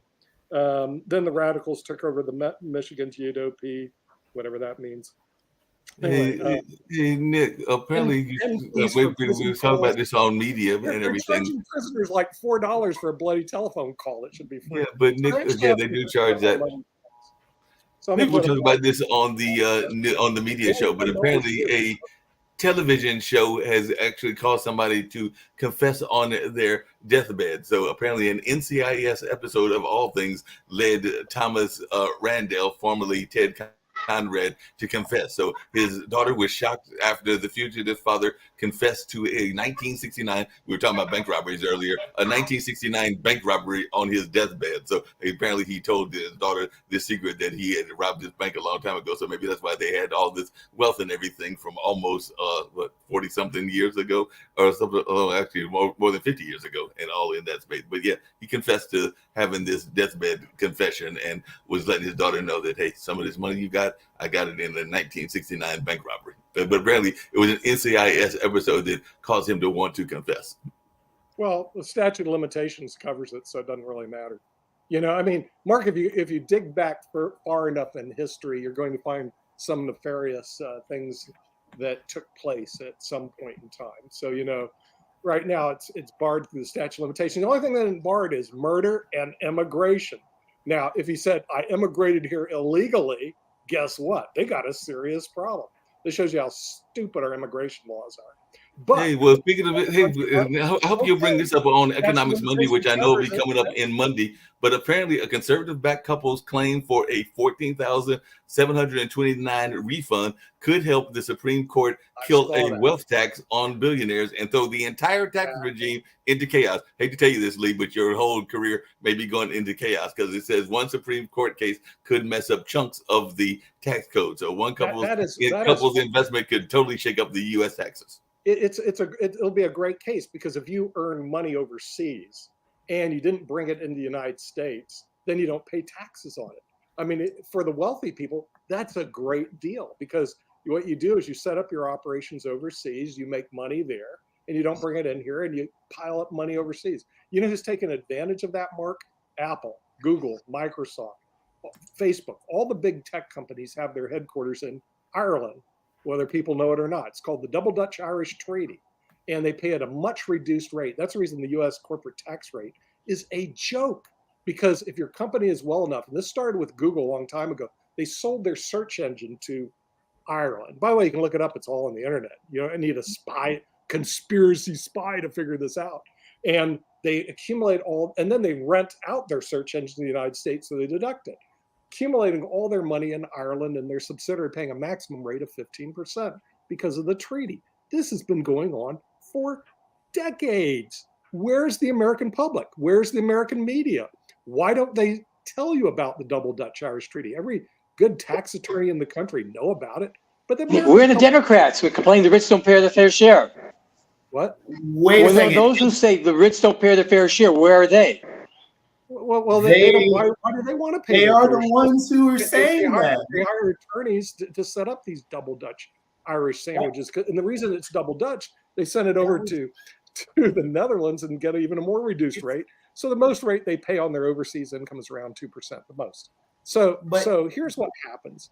Then the radicals took over the Michigan GOP, whatever that means. Anyway, hey, Nick, apparently we were talking about this on media and everything. Charging prisoners like $4 for a bloody telephone call. It should be free. Yeah, but Nick, again, they do charge that. So Nick, we'll talk about this on the media show, but apparently a television show has actually caused somebody to confess on their deathbed. So apparently an NCIS episode of all things led Thomas Randall, formerly Ted Conrad, to confess. So his daughter was shocked after the fugitive father confessed to a 1969, we were talking about bank robberies earlier, a 1969 bank robbery on his deathbed. So apparently he told his daughter this secret that he had robbed his bank a long time ago. So maybe that's why they had all this wealth and everything from almost 40 something years ago, or something, actually more than 50 years ago, and all in that space. But yeah, he confessed to having this deathbed confession and was letting his daughter know that, hey, some of this money you got, I got it in the 1969 bank robbery. But apparently it was an NCIS episode that caused him to want to confess. Well, the statute of limitations covers it, so it doesn't really matter. You know, I mean, Mark, if you dig back far enough in history, you're going to find some nefarious things that took place at some point in time. So, you know, right now it's barred through the statute of limitations. The only thing that isn't barred is murder and immigration. Now, if he said, I immigrated here illegally, guess what? They got a serious problem. This shows you how stupid our immigration laws are. But Hey, well, speaking of it, hey, I hope you'll bring okay, this up on statute of Economics Monday, which limitations I know will be covers it. coming up in Monday. But apparently, a conservative-backed couple's claim for a $14,729 refund could help the Supreme Court I kill saw a that. wealth tax on billionaires and throw the entire tax regime into chaos. Hate to tell you this, Lee, but your whole career may be going into chaos because it says one Supreme Court case could mess up chunks of the tax code. So one couple's investment could totally shake up the U.S. taxes. It'll be a great case because if you earn money overseas and you didn't bring it into the United States, then you don't pay taxes on it. I mean, for the wealthy people, that's a great deal because what you do is you set up your operations overseas, you make money there, and you don't bring it in here and you pile up money overseas. You know who's taken advantage of that, Mark? Apple, Google, Microsoft, Facebook. All the big tech companies have their headquarters in Ireland, whether people know it or not. It's called the Double Dutch Irish Treaty, and they pay at a much reduced rate. That's the reason the U.S. corporate tax rate is a joke, because if your company is well enough, and this started with Google a long time ago, they sold their search engine to Ireland. By the way, you can look it up. It's all on the internet. You don't need a conspiracy spy to figure this out. And they accumulate and then they rent out their search engine to the United States, so they deduct it, accumulating all their money in Ireland and their subsidiary paying a maximum rate of 15% because of the treaty. This has been going on for decades. Where's the American public? Where's the American media? Why don't they tell you about the Double Dutch Irish Treaty? Every good tax attorney in the country know about it. But we're the Democrats. We complain the rich don't pay their fair share. What? Wait a second. Those who say the rich don't pay their fair share, where are they? Well, they don't. Why do they want to pay? They are the ones who are saying that. They hire attorneys to set up these Double Dutch Irish sandwiches, and the reason it's Double Dutch, they send it over to the Netherlands and get even a more reduced rate. So the most rate they pay on their overseas income is around 2%, the most. So here's what happens: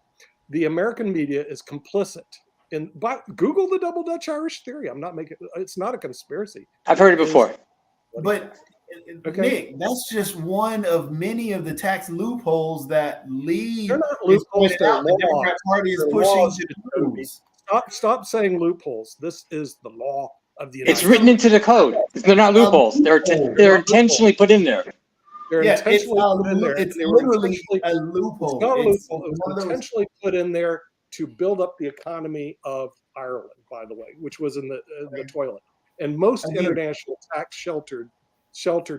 the American media is complicit in. But Google the Double Dutch Irish theory. I'm not making. It's not a conspiracy. I've heard it before. But okay. Nick, that's just one of many of the tax loopholes that Lee. They're not loopholes. The Democrat Party is pushing to Stop saying loopholes. This is the law of the United It's written into the code. They're not loopholes. They're intentionally put in there. They're intentionally put in there. It's literally a loophole. It's not a loophole. It was intentionally put in there to build up the economy of Ireland, by the way, which was in the toilet. And most international tax sheltered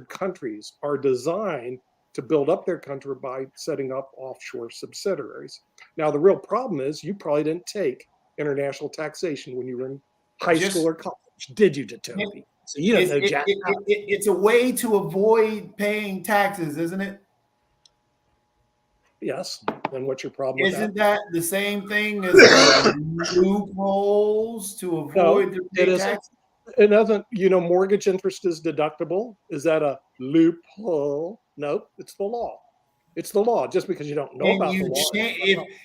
countries are designed to build up their country by setting up offshore subsidiaries. Now, the real problem is you probably didn't take international taxation when you were in high school or college, did you, Jacoby? So you don't know Jack. It's a way to avoid paying taxes, isn't it? Yes. Then what's your problem with that? Isn't that the same thing as loopholes to avoid taxes? It doesn't, mortgage interest is deductible. Is that a loophole? Nope, it's the law. It's the law. Just because you don't know about the law.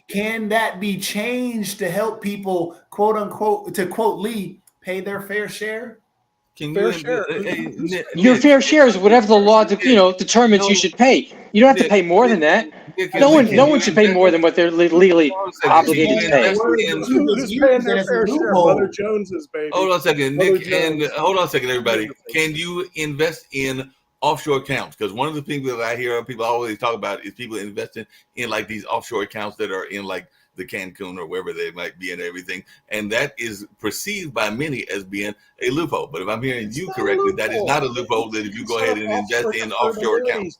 Can that be changed to help people, quote unquote, to quote Lee, pay their fair share? Fair share. Your fair share is whatever the law determines you should pay. You don't have to pay more than that. No one should pay more than what they're legally obligated to pay. Who's paying their fair share? Mother Jones's baby. Hold on a second, Nick, and hold on a second, everybody. Can you invest in offshore accounts? Because one of the things that I hear people always talk about is people investing in like these offshore accounts that are in like the Cancun or wherever they might be and everything. And that is perceived by many as being a loophole. But if I'm hearing you correctly, that is not a loophole, that if you go ahead and invest in offshore accounts.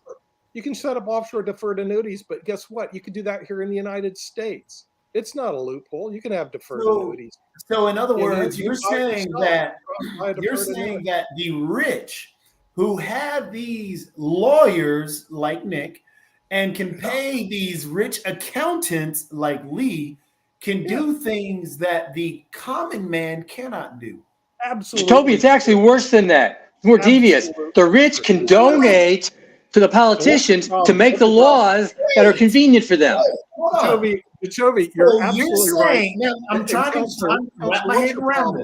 You can set up offshore deferred annuities, but guess what? You can do that here in the United States. It's not a loophole. You can have deferred annuities. So in other words, you're saying that the rich who have these lawyers like Nick and can pay these rich accountants like Lee can do things that the common man cannot do. Absolutely. Toby, it's actually worse than that. It's more devious. The rich can donate to the politicians to make the laws that are convenient for them. Jacoby, you're absolutely right. Now, I'm trying to wrap my head around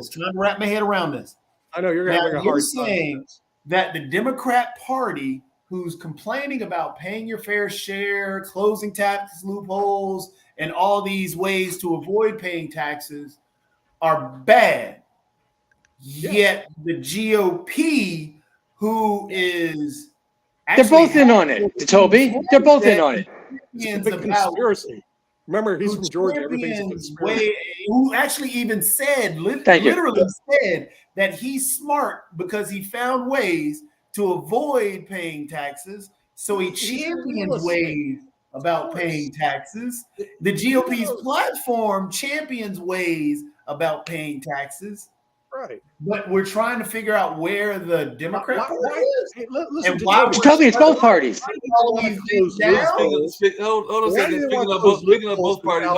this. I know you're having a hard time. You're saying that the Democrat Party, who's complaining about paying your fair share, closing tax loopholes, and all these ways to avoid paying taxes, are bad. Yet the GOP, who is They're both in on it, Toby. They're both in on it. It's a big conspiracy. Remember, he's from Georgia. Everything's a conspiracy. Who actually even said, literally said that he's smart because he found ways to avoid paying taxes. So he champions ways about paying taxes. The GOP's platform champions ways about paying taxes. Right. But we're trying to figure out where the Democrat Party is. Hey, listen, And why Toby, it's both parties. Hold on a second. Speaking of both parties,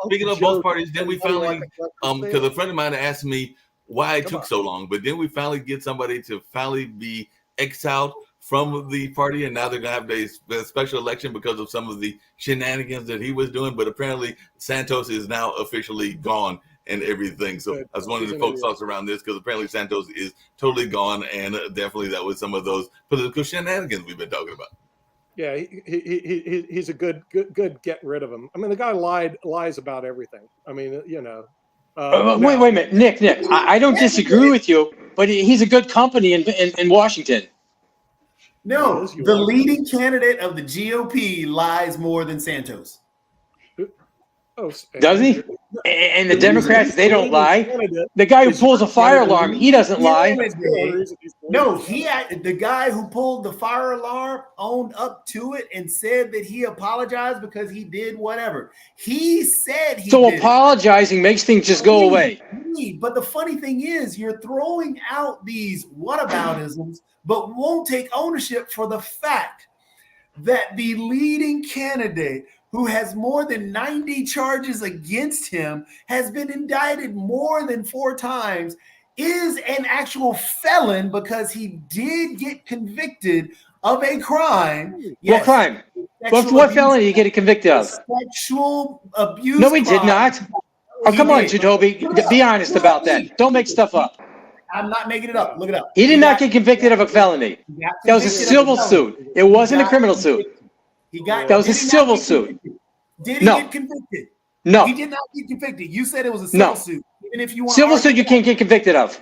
Speaking of both parties, then we finally, because a friend of mine asked me why it took so long, but then we finally get somebody to finally be exiled from the party, and now they're gonna have a special election because of some of the shenanigans that he was doing. But apparently, Santos is now officially gone and everything. So I was wondering the folks' thoughts around this, because apparently Santos is totally gone, and definitely that was some of those political shenanigans we've been talking about. Yeah, he's a good get rid of him. I mean, the guy lies about everything. I mean, you know. Wait a minute, Nick. I don't disagree with you, but he's a good company in Washington. No, the leading candidate of the GOP lies more than Santos. Does he? And the Democrats, they don't lie. The guy who pulls a fire alarm, he doesn't lie. No, the guy who pulled the fire alarm owned up to it and said that he apologized because he did whatever. He said he So did apologizing makes things just go away. But the funny thing is, you're throwing out these whataboutisms, but won't take ownership for the fact that the leading candidate, who has more than 90 charges against him, has been indicted more than 4 times, is an actual felon because he did get convicted of a crime. What crime? What felony did he get convicted of? Sexual abuse. No, he did not. Oh, come on, Jacoby. Be honest about that. Don't make stuff up. I'm not making it up. Look it up. He did not get convicted of a felony. That was a civil suit. It wasn't a criminal suit. That was a civil suit. Did he get convicted? No. He did not get convicted. You said it was a civil suit. Even if you want civil suit, you can't get convicted of.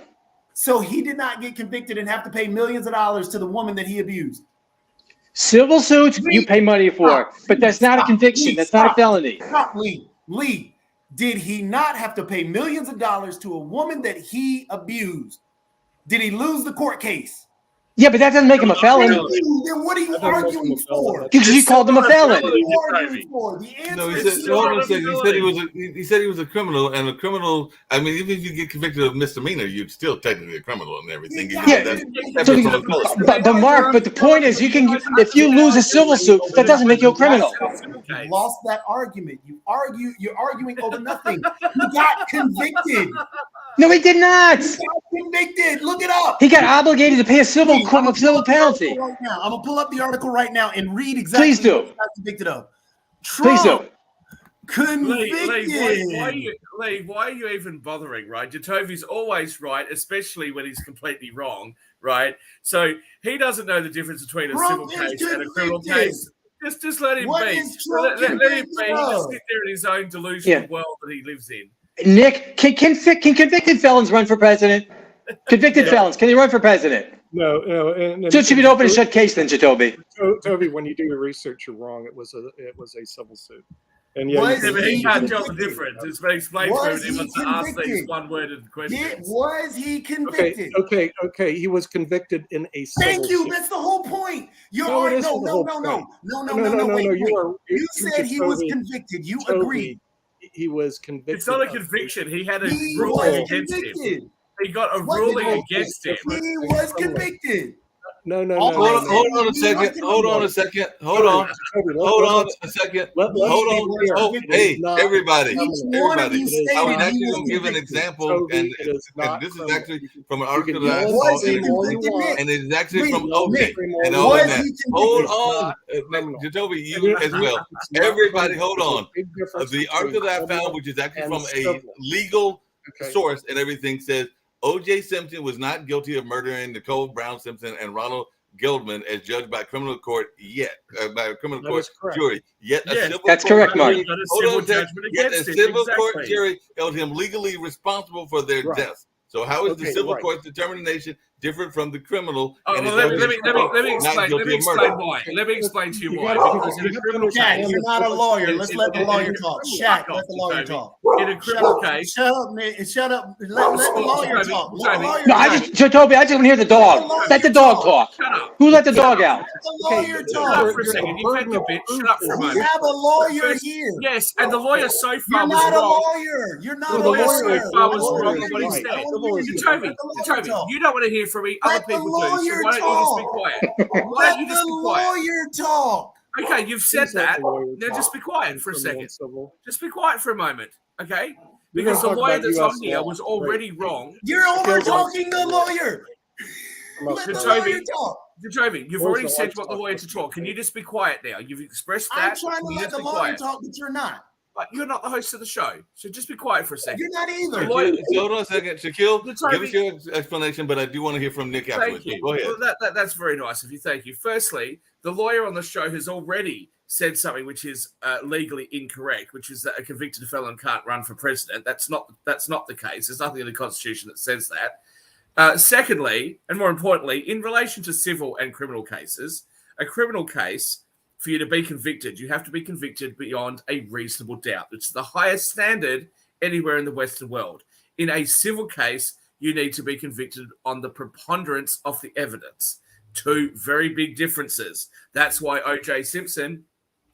So he did not get convicted and have to pay millions of dollars to the woman that he abused. Civil suits, you pay money for, but that's not a conviction. That's not a felony. Stop, Lee. Did he not have to pay millions of dollars to a woman that he abused? Did he lose the court case? Yeah, but that doesn't make him a felon. Then what are you arguing for? Because you called him a felon. No, he said he was a criminal, and a criminal. I mean, even if you get convicted of misdemeanor, you're still technically a criminal and everything. But Mark, the point is, if you lose a civil suit, that doesn't make you a criminal. You lost that argument. You're arguing over nothing. He got convicted. No, he did not. He got convicted. Look it up. He got obligated to pay a civil penalty. Right now. I'm gonna pull up the article right now and read exactly Please do. what he got convicted of. Trump Please do. Convicted. Lee, why are you even bothering, right? Jatovi's always right, especially when he's completely wrong, right? So he doesn't know the difference between a civil case and a criminal case. Just let him be. Let him be. He can sit there in his own delusional world that he lives in. Nick, can convicted felons run for president? Convicted felons, can they run for president? No. So it should be an open and shut case then, Jacoby. Toby, when you do your research, you're wrong. It was a civil suit. And he can't tell the difference. It's been explained to him. He wants to ask these one-worded questions. Was he convicted? Okay. He was convicted in a civil Thank you. suit. That's the whole point. You said he was convicted. You agreed. He was convicted. It's not a conviction. He had a ruling against him. He got a ruling against him. He was convicted. No. Hold on a second. Hold on a second. Hey, everybody. I was actually going to give an example, and this is actually from an article that I saw, and it's actually from OJ. And all of that. Hold on, Jacoby, you as well. Everybody, hold on. The article that I found, which is actually from a legal source and everything, says O.J. Simpson was not guilty of murdering Nicole Brown Simpson and Ronald Geldman as judged by criminal court by a criminal court jury. Yet a civil that's correct, Mark. Yet a civil court jury held him legally responsible for their deaths. So how is the Okay, civil right. court determination different from the criminal? Oh, and well, it's let me already explain. not guilty Let me of murder? explain why. Let me explain to you You why. gotta- Because in you a have to criminal understand case, Shaq, you're not a lawyer. in- Let's in- let the in- lawyer in- talk. Fuck Shaq, off, let the lawyer Toby. talk. In a criminal case, Shut up, man. Shut up. Let the lawyer Toby, talk. Let the Toby. lawyer No, talk. Toby, I just want to hear the dog. Let the dog talk. Shut up. Who let the Shut dog up. out? Let the Okay, lawyer Shut up talk. for a second. You've had your bit. Shut up for a We moment. have a lawyer First- here. Yes, and the lawyer so far You're was not a wrong. lawyer. You're not The a lawyer lawyer. so far was The lawyer wrong is on what he right. said. Civil is Jacoby, you don't want to hear from me. Other Let the people do. So lawyer why don't you just be talk. quiet? Why Let don't you just the be quiet? lawyer talk. Okay, you've said Please let that. the lawyer Now talk. just be quiet for a Criminal second. and civil. Just be quiet for a moment, okay? You're Because the gonna talk lawyer about that's US on here law. was already wrong. You're over talking the lawyer. Right. Let the Jacoby, lawyer talk. Jacoby, you've Where's already the said lights what the on? lawyer to talk. Can you just be quiet now? You've expressed I'm that. trying Can to you let just the be lawyer quiet? talk, but you're not. But you're not the host of the show, so just be quiet for a second. You're not either. The lawyer- So hold on a second, Shaquille. The Give us your explanation, but I do want to hear from Nick afterwards. Thank you. Go ahead. Well, that's very nice of you. Thank you. Firstly, the lawyer on the show has already said something which is legally incorrect, which is that a convicted felon can't run for president. That's not the case. There's nothing in the Constitution that says that. Secondly, and more importantly, in relation to civil and criminal cases, a criminal case, for you to be convicted, you have to be convicted beyond a reasonable doubt. It's the highest standard anywhere in the Western world. In a civil case, you need to be convicted on the preponderance of the evidence. Two very big differences. That's why O.J. Simpson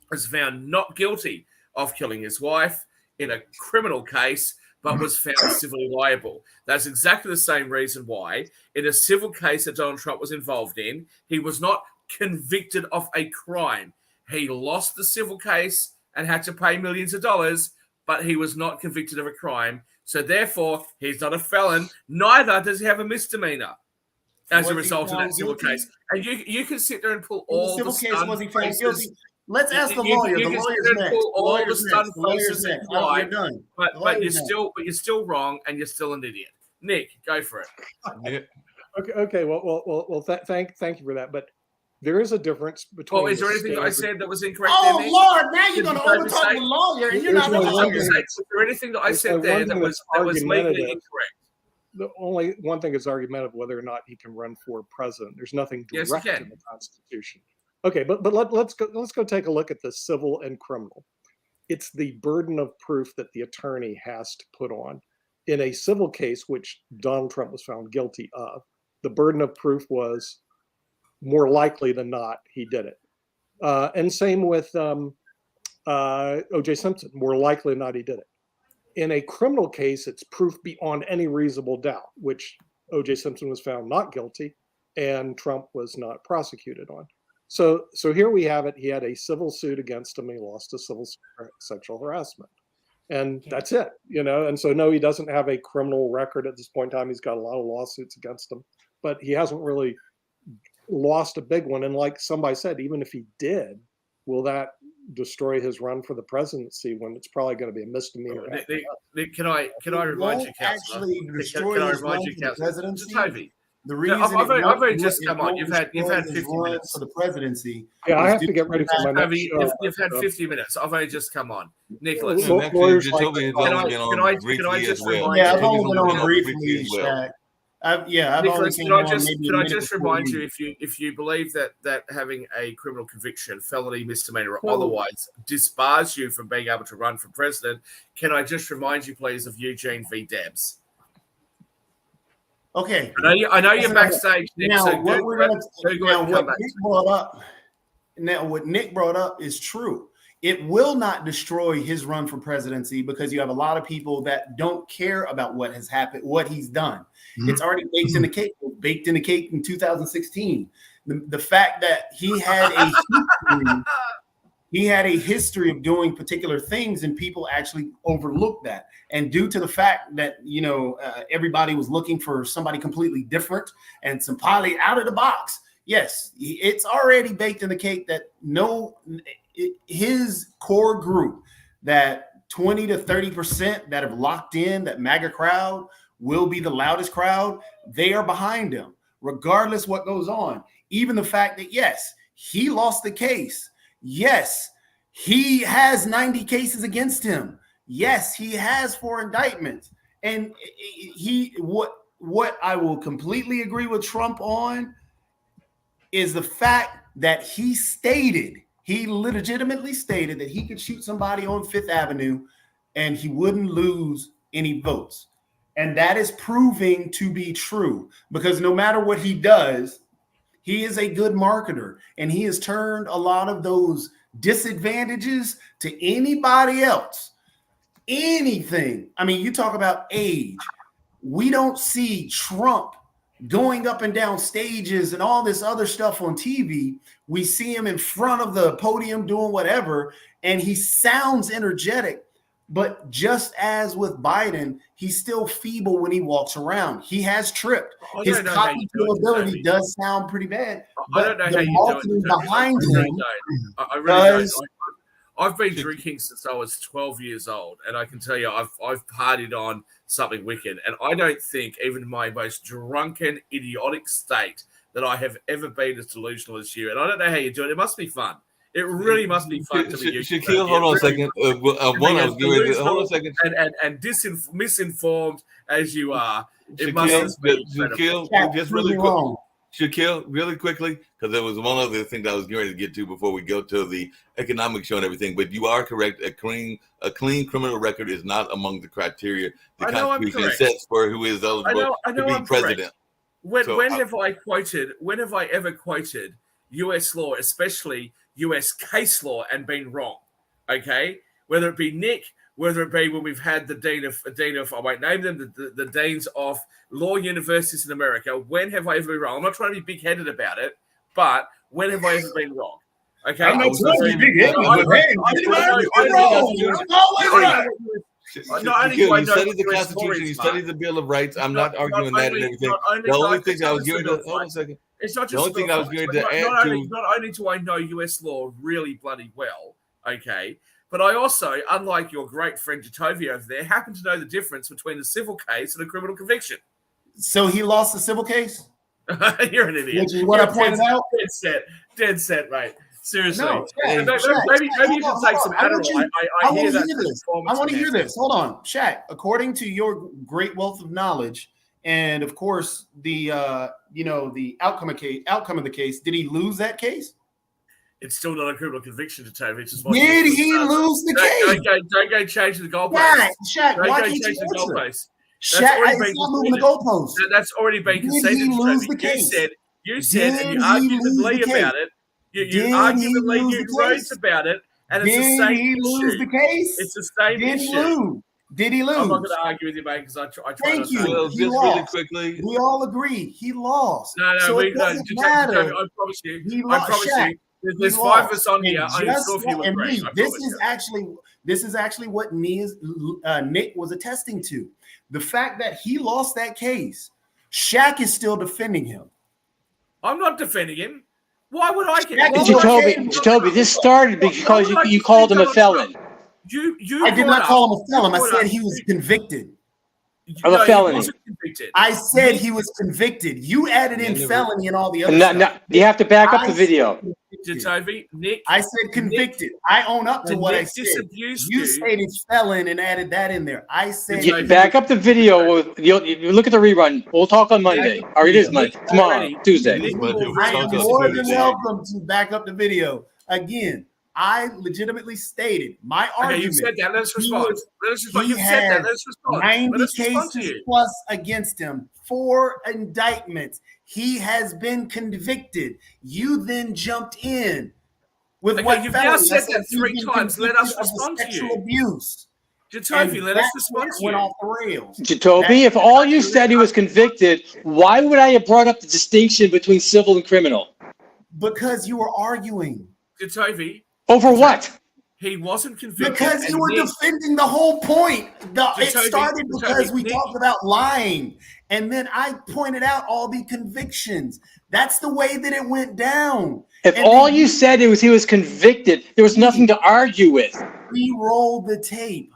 was found not guilty of killing his wife in a criminal case, but was found civilly liable. That's exactly the same reason why, in a civil case that Donald Trump was involved in, he was not convicted of a crime. He lost the civil case and had to pay millions of dollars, but he was not convicted of a crime. So therefore, he's not a felon. Neither does he have a misdemeanor as Was a he result of found that civil guilty? case. And you can sit there and pull In the all civil the case, stunned was he found faces. guilty? Let's ask the You lawyer. can The sit lawyer's there and next. pull The all the lawyer's stunned next. The lawyer's faces that next. you We're like, done. but The lawyer's you're still wrong and you're still an idiot. Nick, go for it. Nick? Okay. Well. Thank you for that. But there is a difference between. Well, is there the anything I standard- said that was incorrect? Oh, there, Nick? Lord, now you're Did going to you guys overtalk say- the lawyer, and you're There's not only the one lawyer. thing Was there anything that I There's said only there one that thing was that's legally argumentative. incorrect? The only one thing is argumentative whether or not he can run for president. There's nothing Yes, direct he can. in the Constitution. Okay, but let's go take a look at the civil and criminal. It's the burden of proof that the attorney has to put on. In a civil case, which Donald Trump was found guilty of, the burden of proof was more likely than not he did it. And same with O.J. Simpson, more likely than not he did it. In a criminal case, it's proof beyond any reasonable doubt, which O.J. Simpson was found not guilty and Trump was not prosecuted on. So here we have it. He had a civil suit against him. He lost a civil sexual harassment. And that's it, And so, no, he doesn't have a criminal record at this point in time. He's got a lot of lawsuits against him, but he hasn't really lost a big one. And like somebody said, even if he did, will that destroy his run for the presidency when it's probably going to be a misdemeanor? Nick, can I remind you, Councillor? Actually destroy Can I his remind run you, for the Councillor? presidency. Toby, The reason I've only just it come on. won't You've had destroy his 50 run minutes. for the presidency. Yeah, I is have to due get ready the for my fact- next Toby, show. you've had 50 minutes. I've only just come on. Nicholas, Well, And actually, lawyers Jacoby has like- only been Can on I briefly just as well. remind Yeah, I've Jacob's only been only on been briefly, as well. Shaq. I've Nicholas, only can I came on just maybe a can I minute just before remind you, if you believe that having a criminal conviction, felony, misdemeanor, or Well- otherwise disbars you from being able to run for president, can I just remind you, please, of Eugene v. Debs? Okay. I know you're backstage, Nick. Now, So what we're gonna Google it now and what come back. Nick brought up. Now, what Nick brought up is true. It will not destroy his run for presidency because you have a lot of people that don't care about what has happened, what he's done. Mhm. It's already baked in the cake. Baked in the cake in 2016. The fact that he had a history, he had a history of doing particular things, and people actually overlooked that. And due to the fact that everybody was looking for somebody completely different and some poly out of the box. Yes, it's already baked in the cake that his core group, that 20 to 30% that have locked in, that MAGA crowd will be the loudest crowd. They are behind him, regardless what goes on. Even the fact that, yes, he lost the case. Yes, he has 90 cases against him. Yes, he has 4 indictments. And what I will completely agree with Trump on is the fact that he legitimately stated that he could shoot somebody on Fifth Avenue and he wouldn't lose any votes. And that is proving to be true, because no matter what he does, he is a good marketer, and he has turned a lot of those disadvantages to anybody else. Anything. I mean, you talk about age. We don't see Trump going up and down stages and all this other stuff on TV. We see him in front of the podium doing whatever, and he sounds energetic. But just as with Biden, he's still feeble when he walks around. He has tripped. His cognitive ability does sound pretty bad. I don't know how you do it. Behind him, I really don't. I've been drinking since I was 12 years old, and I can tell you, I've partied on something wicked. And I don't think, even in my most drunken, idiotic state, that I have ever been as delusional as you. And I don't know how you do it. It must be fun. It really must be fun to be you. Shaquille, hold on a second. Hold on a second. And misinformed as you are, it Shaquille, just really quick. Shaquille, really quickly, because there was one other thing that I was going to get to before we go to the economic show and everything. But you are correct. A clean criminal record is not among the criteria the Constitution sets for who is eligible to be president. When have I ever quoted U.S. law, especially U.S. case law, and been wrong? Okay, whether it be Nick, whether it be when we've had the dean of I won't name them, the deans of law universities in America. When have I ever been wrong? I'm not trying to be big-headed about it, but when have I ever been wrong? Okay, I'm not trying to be big-headed. I'm always right. You studied the Constitution, you studied the Bill of Rights. I'm not arguing that and everything. The only thing I was going to hold on a second. It's not just the only thing I was going to add to. Not only do I know U.S. law really bloody well, okay, but I also, unlike your great friend Jatovia over there, happen to know the difference between a civil case and a criminal conviction. So he lost the civil case? You're an idiot. Which is what I pointed out. Dead set, right? Seriously. No, maybe you can take some Adderall. I hear that. I want to hear this. Hold on, Shaq. According to your great wealth of knowledge, and of course the the outcome of the case, did he lose that case? It's still not a criminal conviction to Toby. Did he lose the case? Don't go change the goalpost. Shaq, why can't you answer? Shaq, it's not moving the goalpost. That's already been conceded. Did he lose the case? You said, and you argued with Lee about it. You argued with Lee, you wrote about it, and it's the same issue. Did he lose the case? It's the same issue. Did he lose? I'm not going to argue with you, mate, because I try. Thank you. Well, just really quickly, we all agree he lost. No, so it doesn't matter. I promise you. I promise you. There's five of us on here. I'm sure if you agree. This is actually what Nick was attesting to. The fact that he lost that case, Shaq is still defending him. I'm not defending him. Why would I care? Jacoby, this started because you called him a felon. I did not call him a felon. I said he was convicted. Of a felony. I said he was convicted. You added in felony and all the other stuff. You have to back up the video. Nick, I said convicted. I own up to what I said. You stated felon and added that in there. I said back up the video. You look at the rerun. We'll talk on Monday. Or it is Monday. Tomorrow, Tuesday. I am more than welcome to back up the video. Again, I legitimately stated my argument. You said that. Let's respond. You said that. Let's respond. 90 cases plus against him, 4 indictments. He has been convicted. You then jumped in with what you've now said that 3 times. Let us respond to you. Sexual abuse. Jacoby, let us respond to you. Went off the rails. Jacoby, if all you said he was convicted, why would I have brought up the distinction between civil and criminal? Because you were arguing. Jacoby. Over what? He wasn't convicted. Because you were defending the whole point. It started because we talked about lying. And then I pointed out all the convictions. That's the way that it went down. If all you said was he was convicted, there was nothing to argue with. Re-rolled the tape.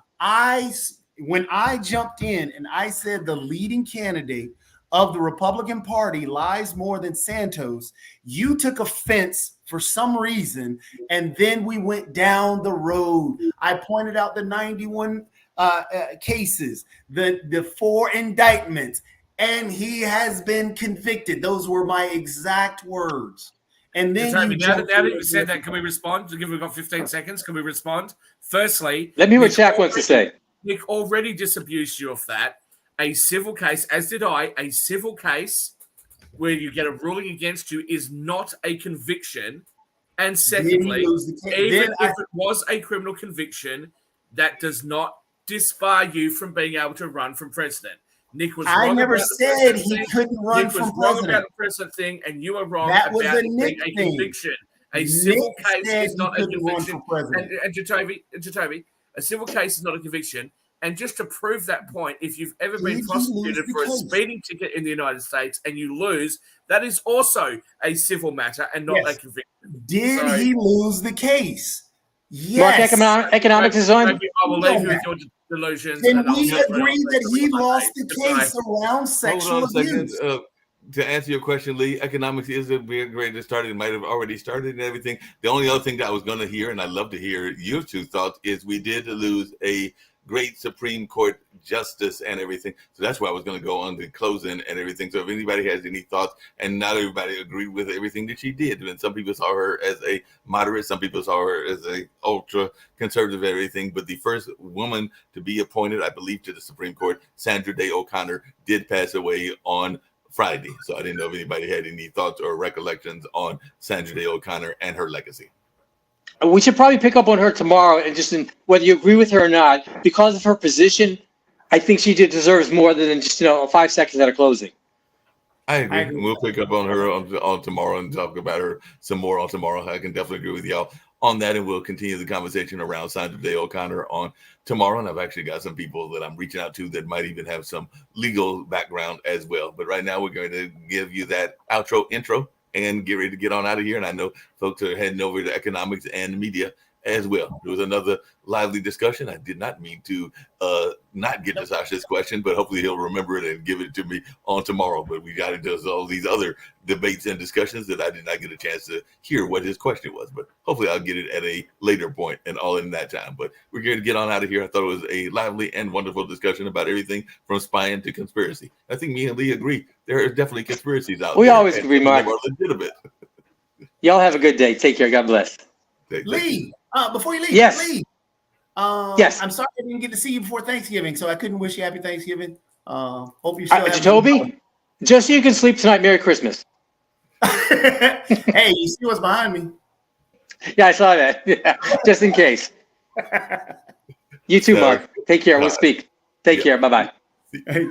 When I jumped in and I said the leading candidate of the Republican Party lies more than Santos, you took offense for some reason, and then we went down the road. I pointed out the 91 cases, the 4 indictments, and he has been convicted. Those were my exact words. And then Now that you said that, can we respond? We've got 15 seconds. Can we respond? Firstly, Let me hear what Jack wants to say. Nick already disabused you of that. A civil case, as did I, a civil case where you get a ruling against you is not a conviction. And secondly, even if it was a criminal conviction, that does not disbar you from being able to run for president. Nick was wrong. I never about said he couldn't run Nick for was president. wrong about the president thing, and you are wrong That was about a it Nick being a thing. conviction. A civil Nick case said is he not a couldn't run conviction. for president. And Jatobi, a civil case is not a conviction. And just to prove that point, if you've ever been Did he prosecuted lose the for a case? speeding ticket in the United States and you lose, that is also a civil matter and not Yes. a conviction. Did he lose the case? Yes. Mark, economics is on. I will leave you with your delusions. Can and I'll we separate agree off that he with my lost day. the Goodbye. case around sexual Hold on a abuse? second. To answer your question, Lee, economics is a weird grade that started. It might have already started and everything. The only other thing that I was going to hear, and I'd love to hear your two thoughts, is we did lose a great Supreme Court justice and everything. So that's why I was going to go on the closing and everything. So if anybody has any thoughts, and not everybody agreed with everything that she did, and some people saw her as a moderate, some people saw her as a ultra conservative, everything. But the first woman to be appointed, I believe, to the Supreme Court, Sandra Day O'Connor, did pass away on Friday. So I didn't know if anybody had any thoughts or recollections on Sandra Day O'Connor and her legacy. We should probably pick up on her tomorrow, and just whether you agree with her or not, because of her position, I think she deserves more than just 5 seconds at a closing. I agree. We'll pick up on her on tomorrow and talk about her some more on tomorrow. I can definitely agree with y'all on that, and we'll continue the conversation around Sandra Day O'Connor on tomorrow. And I've actually got some people that I'm reaching out to that might even have some legal background as well. But right now, we're going to give you that intro, and get ready to get on out of here. And I know folks are heading over to economics and media as well. There was another lively discussion. I did not mean to not get to Sasha's question, but hopefully he'll remember it and give it to me on tomorrow. But we got into all these other debates and discussions that I did not get a chance to hear what his question was. But hopefully I'll get it at a later point and all in that time. But we're going to get on out of here. I thought it was a lively and wonderful discussion about everything from spying to conspiracy. I think me and Lee agree. There are definitely conspiracies out there. We always agree, Mark. They are legitimate. Y'all have a good day. Take care. God bless. Lee, before you leave, yes. Lee, yes. I'm sorry I didn't get to see you before Thanksgiving, so I couldn't wish you happy Thanksgiving. Hope you still Jacoby, just so you can sleep tonight, Merry Christmas. Hey, you see what's behind me? Yeah, I saw that. Yeah, just in case. You too, Mark. Take care. We'll speak. Take care. Bye-bye. Hey,